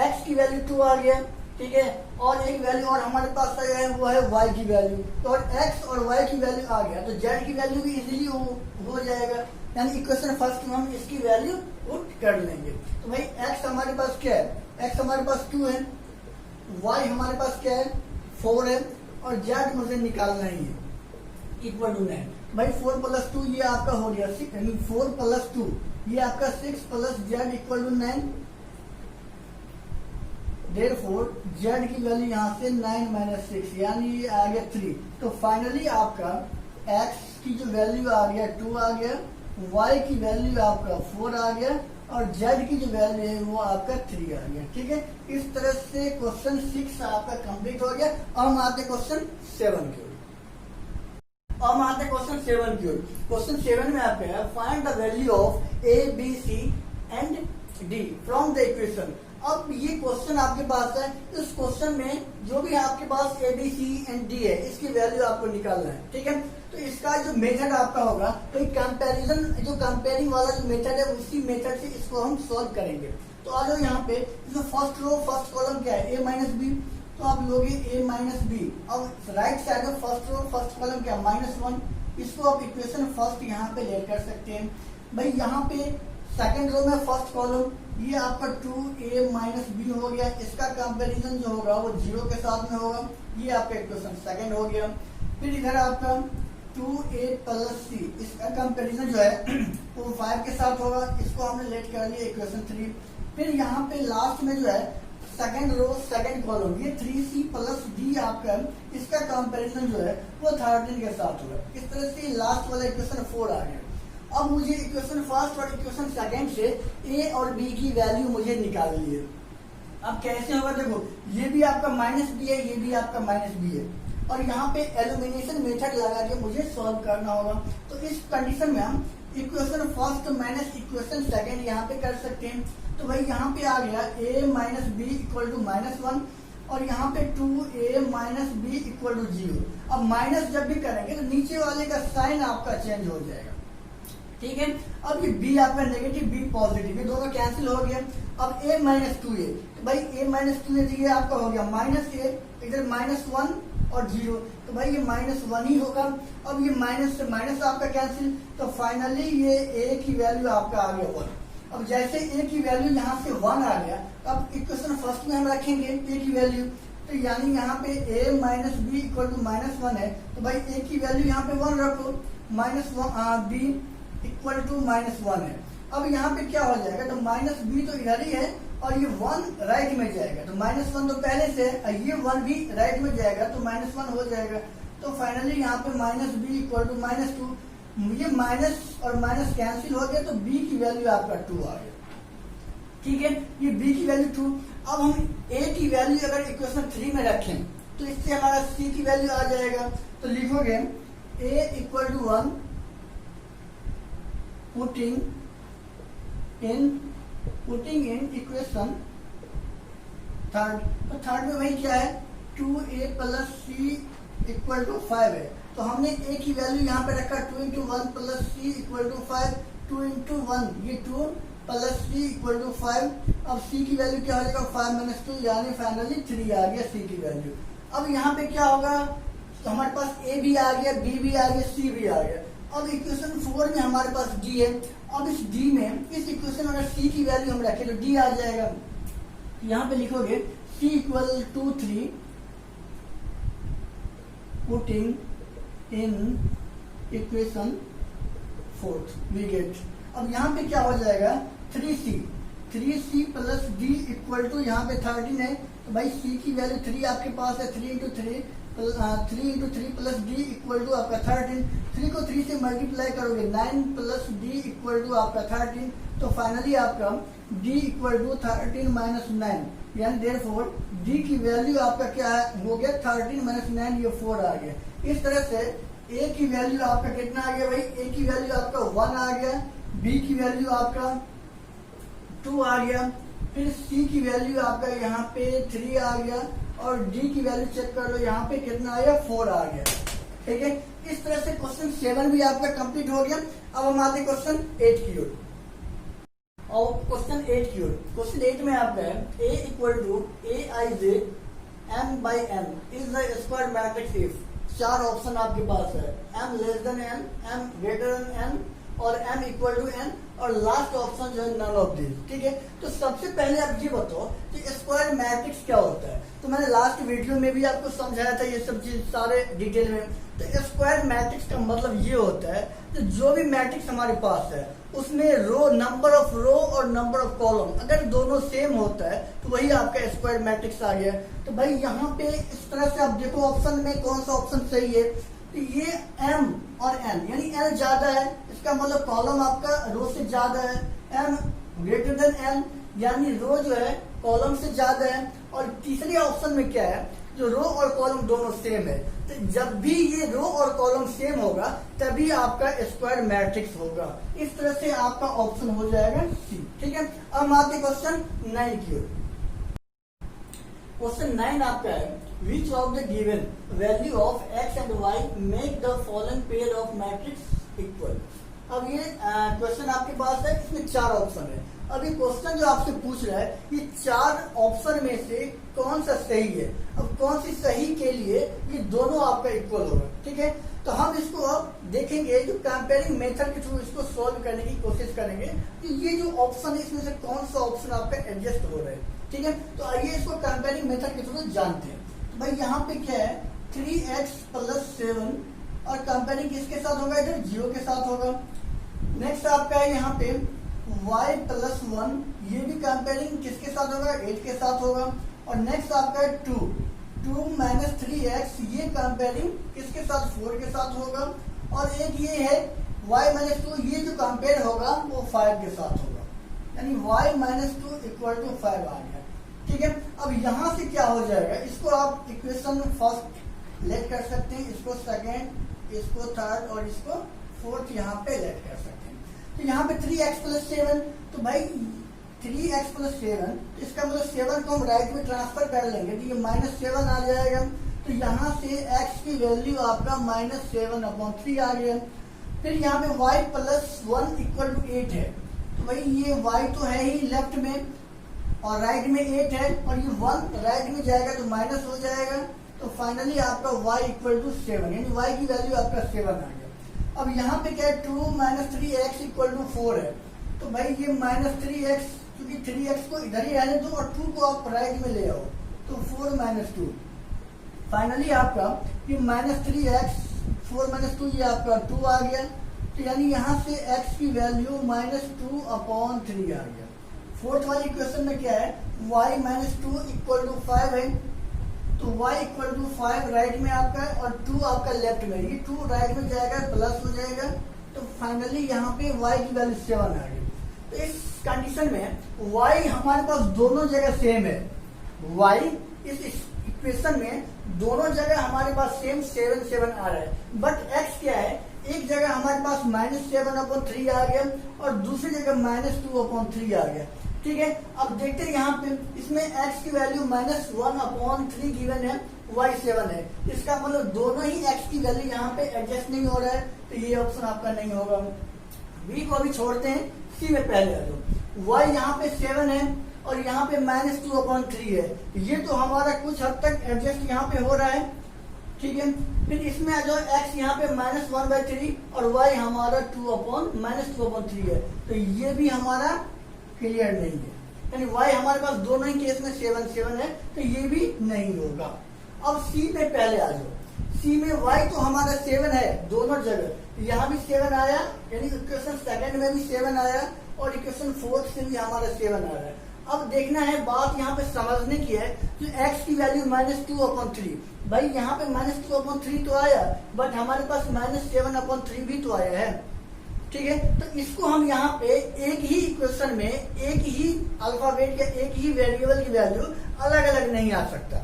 x की वैल्यू 2 आ गया। ठीक है, और एक वैल्यू और हमारे पास है वो है y की वैल्यू, तो और x और y की वैल्यू आ गया, तो z की वैल्यू भी इजीली हो जाएगा, यानी इक्वेशन फर्स्ट में हम इसकी वैल्यू पुट कर लेंगे। तो भाई x हमारे पास क्या है, x हमारे पास 2 है, y हमारे पास क्या है 4 है, और z मुझे निकालना ही है इक्वल टू 9। भाई 4 प्लस 2 ये आपका हो गया 6, यानी 4 प्लस 2 ये आपका 6 plus z equal to 9। Therefore z की वैल्यू यहाँ से 9 माइनस 6, यानी ये आ गया 3। तो फाइनली आपका x की जो वैल्यू आ गया 2 आ गया, y की वैल्यू आपका 4 आ गया, और z की जो वैल्यू है वो आपका 3 आ गया। ठीक है, इस तरह से क्वेश्चन 6 आपका कंप्लीट हो गया। अब हम आते क्वेश्चन 7 की ओर। अब हम आते क्वेश्चन 7 की ओर। क्वेश्चन 7 में आपका है find the value of a b c and d from the equation. अब ये क्वेश्चन आपके पास है, इस क्वेश्चन में जो भी आपके पास A B C and D है इसकी वैल्यू आपको निकालना है। ठीक है, तो इसका जो मेथड आपका होगा, तो कंपैरिजन जो कंपेयरिंग वाला जो मेथड है उसी मेथड से इसको हम सॉल्व करेंगे। तो आ जाओ यहाँ पे, जो फर्स्ट रो फर्स्ट कॉलम क्या है a माइनस बी, तो आप लोगे a माइनस बी। अब राइट साइड में फर्स्ट रो फर्स्ट कॉलम क्या -1, इसको आप इक्वेशन फर्स्ट यहाँ पे ले कर सकते हैं। भाई यहाँ पे सेकंड रो में फर्स्ट कॉलम ये आपका 2a माइनस बी हो गया, इसका कंपैरिजन जो होगा वो 0 के साथ में होगा, ये आपका इक्वेशन सेकंड हो गया। फिर इधर आपका 2a प्लस सी, इसका कंपैरिजन जो है वो 5 के साथ होगा, इसको हमने लेट कर लिया इक्वेशन 3। फिर यहाँ पे लास्ट में जो है सेकंड रो सेकंड कॉलम ये 3c प्लस डी आपका, इसका कंपैरिजन जो है वो 13 के साथ होगा। इस तरह से लास्ट वाला इक्वेशन 4 आ गया। अब मुझे इक्वेशन फर्स्ट और इक्वेशन सेकंड से a और b की वैल्यू मुझे निकालनी है। अब कैसे होगा, देखो ये भी आपका माइनस बी है, ये भी आपका माइनस बी है, और यहाँ पे एलिमिनेशन मेथड लगा के मुझे सॉल्व करना होगा। तो इस कंडीशन में हम equation first minus equation second यहाँ पे कर सकते हैं। तो भाई यहाँ पे आ गया a minus b equal to -1, और यहाँ पे 2a minus b equal to 0। अब माइनस जब भी करेंगे तो नीचे वाले का साइन आपका चेंज हो जाएगा। ठीक है, अब ये b आपका नेगेटिव b पॉजिटिव, ये दोनों कैंसिल हो गया। अब a माइनस 2a, तो भाई a माइनस 2a ये आपका हो गया -a, इधर -1 और 0, तो भाई ये -1 ही होगा। अब ये माइनस से माइनस आपका कैंसिल, तो फाइनली ये a की वैल्यू आपका आ गया 1। अब जैसे a की वैल्यू यहाँ से 1 आ गया, अब इक्वेशन फर्स्ट में हम रखेंगे a की वैल्यू, तो यानी यहाँ पे a minus b equal to -1 है, तो भाई a की वैल्यू यहाँ पे 1 रखो, b इक्वल टू -1 है। अब यहाँ पे क्या हो जाएगा, तो माइनस बी तो इधर ही है, और ये 1 राइट में जाएगा, तो -1 तो पहले से है, ये 1 भी राइट में जाएगा तो -1 हो जाएगा। तो फाइनली यहाँ पे -b इक्वल टू -2, ये माइनस और माइनस कैंसिल हो गया, तो b की वैल्यू आपका 2 आ गया। ठीक है, ये b की वैल्यू 2। अब हम a की वैल्यू अगर इक्वेशन 3 में रखें तो इससे हमारा c की वैल्यू आ जाएगा। तो लिखोगे a equal to 1 putting in equation third. तो थर्ड में वही क्या है 2a plus c equal to 5 है, तो हमने a की वैल्यू यहाँ पे रखा 2 × 1 plus c equal to 5, 2 into 1 ये 2 प्लस 3 इक्वल टू 5। अब c की वैल्यू क्या हो जाएगा 5 माइनस 2 यानी फाइनली 3 आ गया c की वैल्यू। अब यहाँ पे क्या होगा, तो हमारे पास a भी आ गया, b भी आ गया, c भी आ गया। अब इक्वेशन 4 में हमारे पास d है। अब इस d में इस इक्वेशन में अगर c की वैल्यू हम रखें तो d आ जाएगा। यहाँ पे लिखोगे c equal to 3 putting in equation 4 we get. अब यहाँ पे क्या हो जाएगा 3c plus d equal to यहाँ पे 13 है, तो भाई c की वैल्यू 3 आपके पास है, 3 into 3 plus d equal to आपका 13। 3 को 3 से मल्टीप्लाई करोगे 9 प्लस d इक्वल टू आपका 13, तो फाइनली आपका d इक्वल टू 13 माइनस 9 यानी देयरफॉर d की वैल्यू आपका क्या हो गया 13 माइनस 9 ये 4 आ गया। इस तरह से a की वैल्यू आपका कितना आ गया भाई, a की वैल्यू आपका 1 आ गया, b की वैल्यू आपका 2 आ गया, फिर c की वैल्यू आपका यहाँ पे 3 आ गया और d की वैल्यू चेक कर लो यहाँ पे कितना आया 4 आ गया। ठीक है, इस तरह से क्वेश्चन 7 भी आपका कंप्लीट हो गया। अब हम आते हैं क्वेश्चन 8 की ओर। और क्वेश्चन 8 की ओर, क्वेश्चन 8 में आपका है a equal to aij m by n is the square matrix if. 4 option आपके पास है, m less than n, m greater than n और m इक्वल टू n और लास्ट ऑप्शन जो है नन ऑफ दिस। ठीक है, तो सबसे पहले आप ये बताओ कि स्क्वायर मैट्रिक्स क्या होता है। तो मैंने लास्ट वीडियो में भी आपको समझाया था ये सब चीज सारे डिटेल में। तो स्क्वायर मैट्रिक्स का मतलब ये होता है कि जो भी मैट्रिक्स हमारे पास है उसमें रो नंबर ऑफ रो और नंबर ऑफ कॉलम अगर दोनों सेम होता है तो वही आपका स्क्वायर मैट्रिक्स आ गया। तो भाई यहाँ पे इस तरह से आप देखो ऑप्शन में कौन सा ऑप्शन सही है, तो ये m और n यानी n ज्यादा है, इसका मतलब कॉलम आपका रो से ज्यादा है, m ग्रेटर देन n यानी रो जो है कॉलम से ज्यादा है। और तीसरे ऑप्शन में क्या है, जो रो और कॉलम दोनों सेम है, तो जब भी ये रो और कॉलम सेम होगा तभी आपका स्क्वायर मैट्रिक्स होगा। इस तरह से आपका ऑप्शन हो जाएगा सी। ठीक है, अब आते क्वेश्चन 9 की ओर। क्वेश्चन 9 आपका है which of the given value of x and y make the following pair of matrix equal। अब ये क्वेश्चन आपके पास है, इसमें 4 ऑप्शन है। अब ये क्वेश्चन जो आपसे पूछ रहा है ये 4 ऑप्शन में से कौन सा सही है। अब कौन सी सही के लिए ये दोनों आपका इक्वल होगा। ठीक है, तो हम इसको अब देखेंगे जो कंपेयरिंग मेथड के थ्रू इसको सॉल्व करने की कोशिश करेंगे कि ये जो ऑप्शन है इसमें से कौन सा ऑप्शन आपका एडजस्ट हो रहा है। ठीक है, तो आइए इसको कंपेयरिंग मेथड के थ्रू जानते हैं। तो भाई यहाँ पे क्या है 3x प्लस 7 और कंपेयरिंग किसके साथ होगा, इधर 0 के साथ होगा। नेक्स्ट आपका है यहाँ पे y प्लस 1, ये भी कंपेयरिंग किसके साथ होगा 8 के साथ होगा। और नेक्स्ट आपका है 2 माइनस 3x, ये कंपेयरिंग किसके साथ 4 के साथ होगा। और एक ये है y माइनस 2, ये जो कंपेयर होगा वो 5 के साथ होगा, यानी y माइनस 2 इक्वल टू 5 आ गया। ठीक है, अब यहाँ से क्या हो जाएगा, इसको आप इक्वेशन फर्स्ट लेट कर सकते हैं, इसको सेकेंड, इसको थर्ड और इसको फोर्थ यहाँ पे लेट कर सकते हैं। तो यहाँ पे 3x प्लस 7, तो भाई 3x प्लस 7, इसका मतलब 7 को हम राइट में ट्रांसफर कर लेंगे तो ये -7 आ जाएगा। तो यहाँ से x की वैल्यू आपका -7/3 आ गया। फिर यहाँ पे y प्लस 1 इक्वल टू 8 है, तो भाई ये y तो है ही लेफ्ट में और राइट में 8 है और ये 1 राइट में जाएगा तो माइनस हो जाएगा। तो फाइनली आपका y इक्वल टू 7 यानी y की वैल्यू आपका 7 आ गया। अब यहाँ पे क्या है 2 माइनस 3x इक्वल टू 4 है, तो भाई ये -3x, क्योंकि 3x को इधर ही रहने दो और 2 को आप राइट में ले आओ तो 4 माइनस 2। फाइनली आपका ये -3x 4 माइनस 2 ये आपका 2 आ गया। तो यानी यहाँ से x की वैल्यू -2/3 आ गया। फोर्थ वाली क्वेश्चन में क्या है y माइनस 2 इक्वल टू 5 है, तो y इक्वल टू 5 राइट में आपका है और 2 आपका लेफ्ट में, ये 2 राइट में जाएगा प्लस हो जाएगा। तो फाइनली यहाँ पे y की वैल्यू 7 आ गई। तो इस कंडीशन में y हमारे पास दोनों जगह सेम है, y इस इक्वेशन में दोनों जगह हमारे पास सेम 7 आ रहा है, बट x क्या है एक जगह हमारे पास -7/3 आ गया और दूसरी जगह -2/3 आ गया। ठीक है, अब देखते हैं यहाँ पे इसमें x की वैल्यू -1/3 गिवन है, y 7 है, इसका मतलब दोनों ही x की वैल्यू यहाँ पे एडजस्ट नहीं हो रहा है, तो ये ऑप्शन आपका नहीं होगा। बी को अभी छोड़ते हैं, सी में पहले आ जाओ। वाई यहाँ पे 7 है और यहाँ पे -2/3 है, ये तो हमारा कुछ हद तक एडजस्ट यहाँ पे हो रहा है, ठीक है। फिर इसमें आ जाओ, x यहाँ पे -1/3 और y हमारा 2/-2/3 है, तो ये भी हमारा क्लियर नहीं है, यानी y हमारे पास दोनों ही केस में 7 है, तो ये भी नहीं होगा। अब c में पहले आ जाओ, c में y तो हमारा 7 है दोनों जगह, यहाँ भी 7 आया, यानी इक्वेशन सेकंड में भी 7 आया और इक्वेशन फोर्थ से भी हमारा 7 आ रहा है। अब देखना है, बात यहाँ पे समझने की है, जो x की वैल्यू -2/3, भाई यहाँ पे -2/3 तो आया, बट हमारे पास -7/3 भी तो आया है, ठीक है। तो इसको हम यहाँ पे एक ही इक्वेशन में एक ही अल्फाबेट या एक ही वेरिएबल की वैल्यू अलग अलग नहीं आ सकता।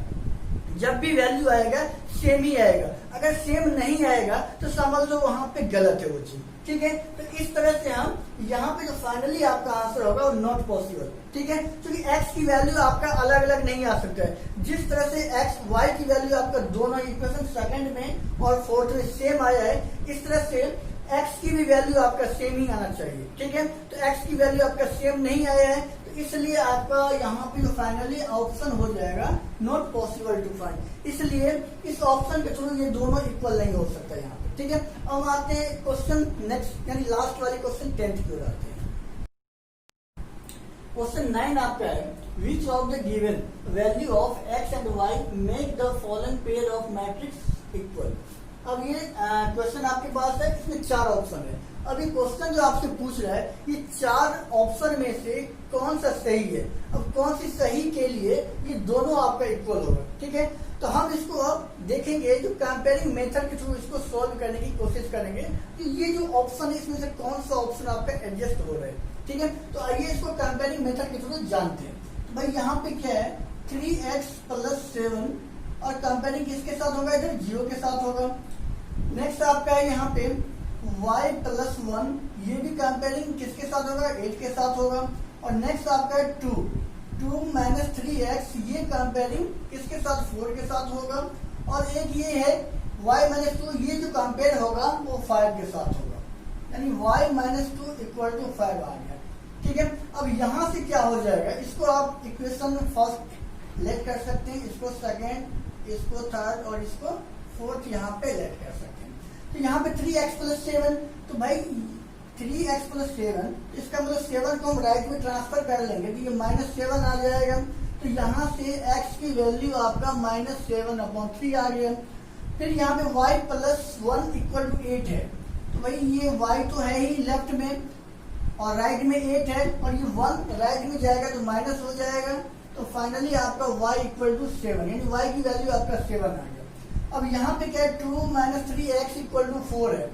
जब भी वैल्यू आएगा सेम ही आएगा, अगर सेम नहीं आएगा तो समझ लो वहां पे गलत है वो चीज, ठीक है। तो इस तरह से हम यहाँ पे जो फाइनली आपका आंसर होगा वो नॉट पॉसिबल, ठीक है, क्योंकि x की वैल्यू आपका अलग अलग नहीं आ सकता है। जिस तरह से x y की वैल्यू आपका दोनों इक्वेशन सेकंड में और फोर्थ में सेम आया है, इस तरह से x की भी वैल्यू आपका सेम ही आना चाहिए, ठीक है। तो x की वैल्यू आपका सेम नहीं आया है, तो इसलिए आपका यहाँ पे जो फाइनली ऑप्शन हो जाएगा नॉट पॉसिबल टू फाइंड, इसलिए इस ऑप्शन के थ्रू ये दोनों इक्वल नहीं हो सकता यहाँ पे, ठीक है। अब आते हैं क्वेश्चन नेक्स्ट, यानी लास्ट वाले क्वेश्चन 10th की ओर आते हैं। क्वेश्चन 9 आपका है, which of the given value of x and y make the following pair of matrix equal. अब ये क्वेश्चन आपके पास है, इसमें 4 ऑप्शन है। अभी क्वेश्चन जो आपसे पूछ रहा है, ये 4 ऑप्शन में से कौन सा सही है, अब कौन सी सही के लिए ये दोनों आपका इक्वल होगा, ठीक है। तो हम इसको अब देखेंगे, जो कंपेयरिंग मेथड के थ्रू इसको सॉल्व करने की कोशिश करेंगे कि ये जो ऑप्शन है इसमें से कौन सा ऑप्शन आपका एडजस्ट हो रहा है, ठीक है। तो आइए इसको कंपेयरिंग मेथड के थ्रू जानते हैं। तो भाई यहाँ पे क्या है, 3x + 7 और कंपेयरिंग किसके साथ होगा, इधर 0 के साथ होगा। नेक्स्ट आपका है यहाँ पे y + 1, ये भी कंपेयरिंग किसके साथ होगा, 8 के साथ होगा। और नेक्स्ट आपका है 2 - 3x, ये कंपेयरिंग किसके साथ, 4 के साथ होगा। और एक ये है y - 2, ये जो कंपेयर होगा वो 5 के साथ होगा, यानी y - 2 = 5 आ गया, ठीक है। अब यहाँ से क्या हो जाएगा, इसको आप इक्वेशन फर्स्ट लेट कर सकते हैं, इसको सेकेंड, इसको थर्ड और इसको फोर्थ यहाँ पे लेट कर सकते हैं। तो यहाँ पे 3x + 7, तो भाई 3x + 7, इसका मतलब 7 को हम राइट में ट्रांसफर कर लेंगे तो ये -7 आ जाएगा। तो यहाँ से x की वैल्यू आपका -7/3 आ गया। फिर यहाँ पे y + 1 = 8 है, तो भाई ये y तो है ही लेफ्ट में और राइट में 8 है, और ये 1 राइट में जाएगा तो माइनस हो जाएगा। तो फाइनली आपका y = 7, यानी y की वैल्यू आपका 7 आ गया। अब यहाँ पे क्या है, 2 - 3x = 4 है,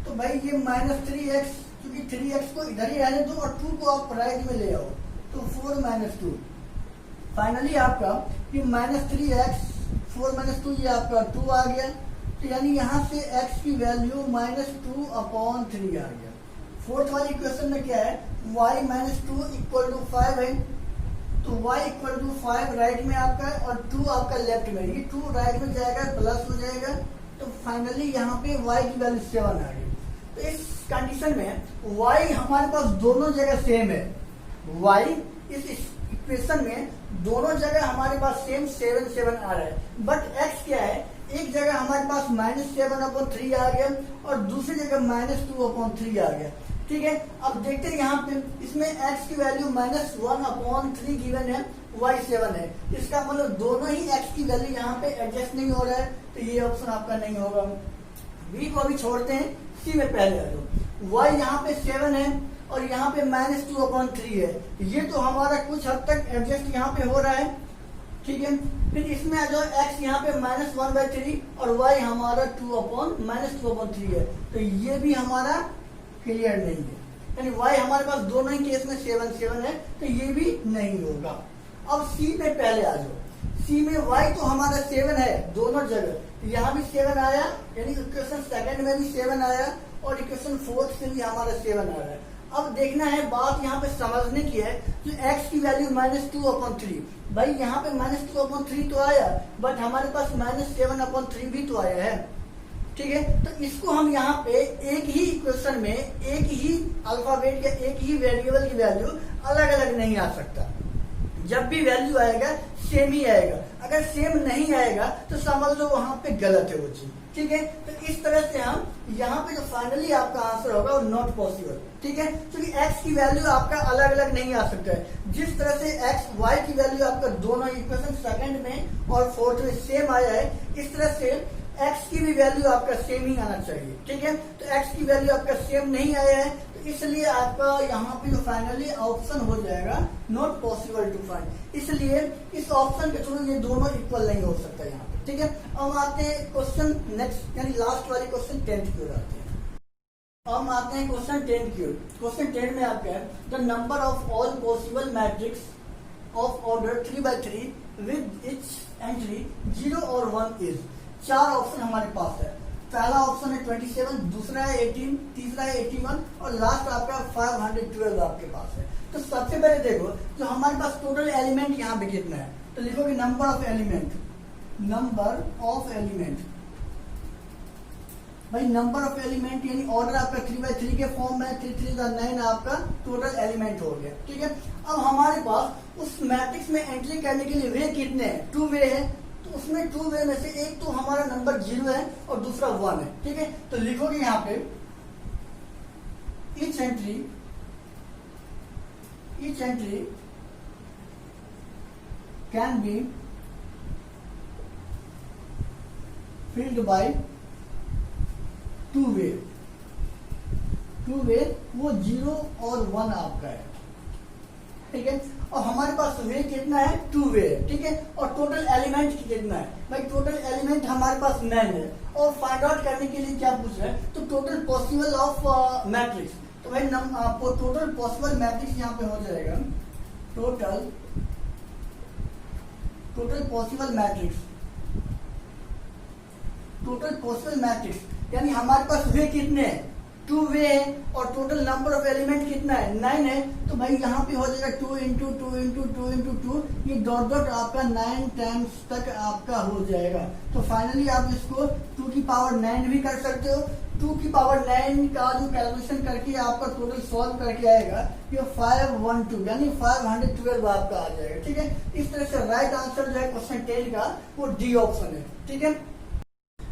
तो भाई ये -3x, क्योंकि 3x को इधर ही रहने दो और 2 को आप राइट में ले आओ, तो 4 - 2, फाइनली आपका ये -3x, 4 - 2, ये आपका 2 आ गया। तो यानी यहाँ से x की वैल्यू -2/3 आ गया। फोर्थ वाली इक्वेशन में क्या है, y - 2 = 5 है, तो y = 5 राइट में आपका है और 2 आपका लेफ्ट में, ये 2 राइट में जाएगा प्लस हो जाएगा। तो फाइनली यहाँ पे y की वैल्यू 7 आ गई। तो इस कंडीशन में y हमारे पास दोनों जगह सेम है, y इस इक्वेशन में दोनों जगह हमारे पास सेम 7 आ रहा है, बट x क्या है, एक जगह हमारे पास -7/3 आ गया और दूसरी जगह -2/3 आ गया, ठीक है। अब देखते हैं यहाँ पे इसमें x की वैल्यू -1/3 गिवन है, y 7 है, इसका मतलब दोनों ही x की वैल्यू यहाँ पे एडजस्ट नहीं हो रहा है, तो ये ऑप्शन आपका नहीं होगा। b को अभी छोड़ते हैं, c में पहले आ जाओ। y यहाँ पे 7 है और यहाँ पे -2/3 है, ये तो हमारा कुछ हद तक एडजस्ट यहाँ पे हो रहा है, ठीक है। फिर इसमें आ जाओ, x यहाँ पे -1/3 और y हमारा -2/3 है, तो ये भी हमारा क्लियर नहीं है, यानी y हमारे पास दोनों ही केस में 7 है, तो ये भी नहीं होगा। अब c में पहले आ जाओ, c में y तो हमारा 7 है दोनों जगह, यहाँ भी 7 आया, यानी इक्वेशन सेकंड में भी 7 आया और इक्वेशन फोर्थ से भी हमारा 7 आ रहा है। अब देखना है, बात यहाँ पे समझने की है, जो x की वैल्यू -2/3, भाई यहाँ पे -2/3 तो आया, बट हमारे पास -7/3 भी तो आया है, ठीक है। तो इसको हम यहाँ पे एक ही इक्वेशन में एक ही अल्फाबेट या एक ही वेरिएबल की वैल्यू अलग अलग नहीं आ सकता। जब भी वैल्यू आएगा सेम ही आएगा, अगर सेम नहीं आएगा तो समझ लो वहां पे गलत है वो चीज, ठीक है। तो इस तरह से हम यहाँ पे जो फाइनली आपका आंसर होगा वो नॉट पॉसिबल, ठीक है। क्योंकि x की वैल्यू आपका अलग अलग नहीं आ सकता है। जिस तरह से x y की वैल्यू आपका दोनों इक्वेशन सेकंड में और फोर्थ में सेम आया है, इस तरह से x की भी वैल्यू आपका सेम ही आना चाहिए, ठीक है। तो x की वैल्यू आपका सेम नहीं आया है, तो इसलिए आपका यहाँ पे जो फाइनली ऑप्शन हो जाएगा नॉट पॉसिबल टू फाइंड। इसलिए इस ऑप्शन के थ्रू ये दोनों इक्वल नहीं हो सकता यहाँ पे, ठीक है। अब आते हैं क्वेश्चन नेक्स्ट, यानी लास्ट वाले क्वेश्चन 10th की ओर आते हैं। अब हम आते हैं क्वेश्चन 10 की ओर। क्वेश्चन 10 में आपका है the number of all possible matrix of order 3x3 with etch entry 0 और 1 इज। 4 ऑप्शन हमारे पास है। पहला ऑप्शन है 27, दूसरा है 18, तीसरा है 81 और लास्ट आपका 512 आपके पास है। तो सबसे पहले देखो जो हमारे पास टोटल एलिमेंट यहाँ पे कितना है, तो लिखोगे number of element, number of element. भाई नंबर ऑफ एलिमेंट यानी ऑर्डर आपका 3x3 के फॉर्म में 3 3 9 आपका टोटल एलिमेंट हो गया, ठीक है। अब हमारे पास उस मैट्रिक्स में एंट्री करने के लिए वे कितने हैं, 2 वे है। तो उसमें 2 वे में से एक तो हमारा नंबर 0 है और दूसरा 1 है, ठीक है। तो लिखोगे यहाँ पे each entry can be filled by 2 वे। 2 वे वो 0 और 1 आपका है, ठीक है। और हमारे पास वे कितना है, 2 वे है, ठीक है। और टोटल एलिमेंट कितना है, भाई टोटल एलिमेंट हमारे पास 9 है। और फाइंड आउट करने के लिए क्या पूछ रहा है, तो टोटल पॉसिबल ऑफ मैट्रिक्स। तो भाई आपको टोटल पॉसिबल मैट्रिक्स यहाँ पे हो जाएगा total possible matrix, total possible matrix यानी हमारे पास वे कितने हैं, 2 वे है और टोटल नंबर ऑफ एलिमेंट कितना है, 9 है। तो भाई यहाँ पे हो जाएगा 2 इंटू 2 इंटू 2 इंटू 2, ये डॉट डॉट आपका 9 टाइम्स तक आपका हो जाएगा। तो फाइनली आप इसको 2 की पावर 9 भी कर सकते हो। 2 की पावर 9 का जो कैलकुलेशन करके आपका टोटल सॉल्व करके आएगा ये 512 यानी 512 आपका आ जाएगा, ठीक है। इस तरह से राइट आंसर जो है क्वेश्चन 10 का वो डी ऑप्शन है, ठीक है।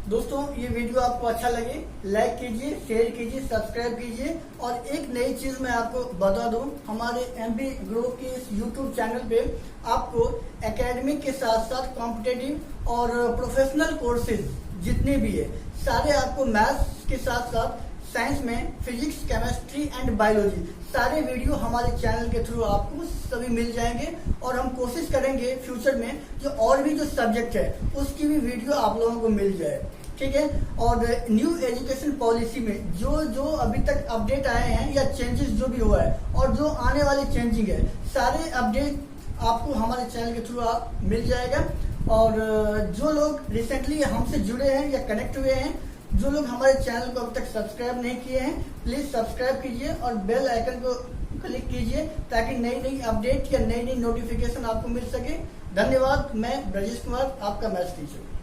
दोस्तों ये वीडियो आपको अच्छा लगे लाइक कीजिए, शेयर कीजिए, सब्सक्राइब कीजिए। और एक नई चीज मैं आपको बता दूं, हमारे MB ग्रो के इस यूट्यूब चैनल पे आपको एकेडमिक के साथ साथ कॉम्पिटेटिव और प्रोफेशनल कोर्सेज जितने भी है सारे आपको मैथ्स के साथ साथ साइंस में फिजिक्स, केमिस्ट्री एंड बायोलॉजी सारे वीडियो हमारे चैनल के थ्रू आपको सभी मिल जाएंगे। और हम कोशिश करेंगे फ्यूचर में जो और भी जो सब्जेक्ट है उसकी भी वीडियो आप लोगों को मिल जाए, ठीक है। और न्यू एजुकेशन पॉलिसी में जो जो अभी तक अपडेट आए हैं या चेंजेस जो भी हुआ है और जो आने वाली चेंजिंग है सारे अपडेट आपको हमारे चैनल के थ्रू मिल जाएगा। और जो लोग रिसेंटली हमसे जुड़े हैं या कनेक्ट हुए हैं, जो लोग हमारे चैनल को अब तक सब्सक्राइब नहीं किए हैं, प्लीज सब्सक्राइब कीजिए और बेल आइकन को क्लिक कीजिए ताकि नई नई अपडेट या नई नई नोटिफिकेशन आपको मिल सके। धन्यवाद। मैं ब्रजेश कुमार, आपका मैथ्स टीचर।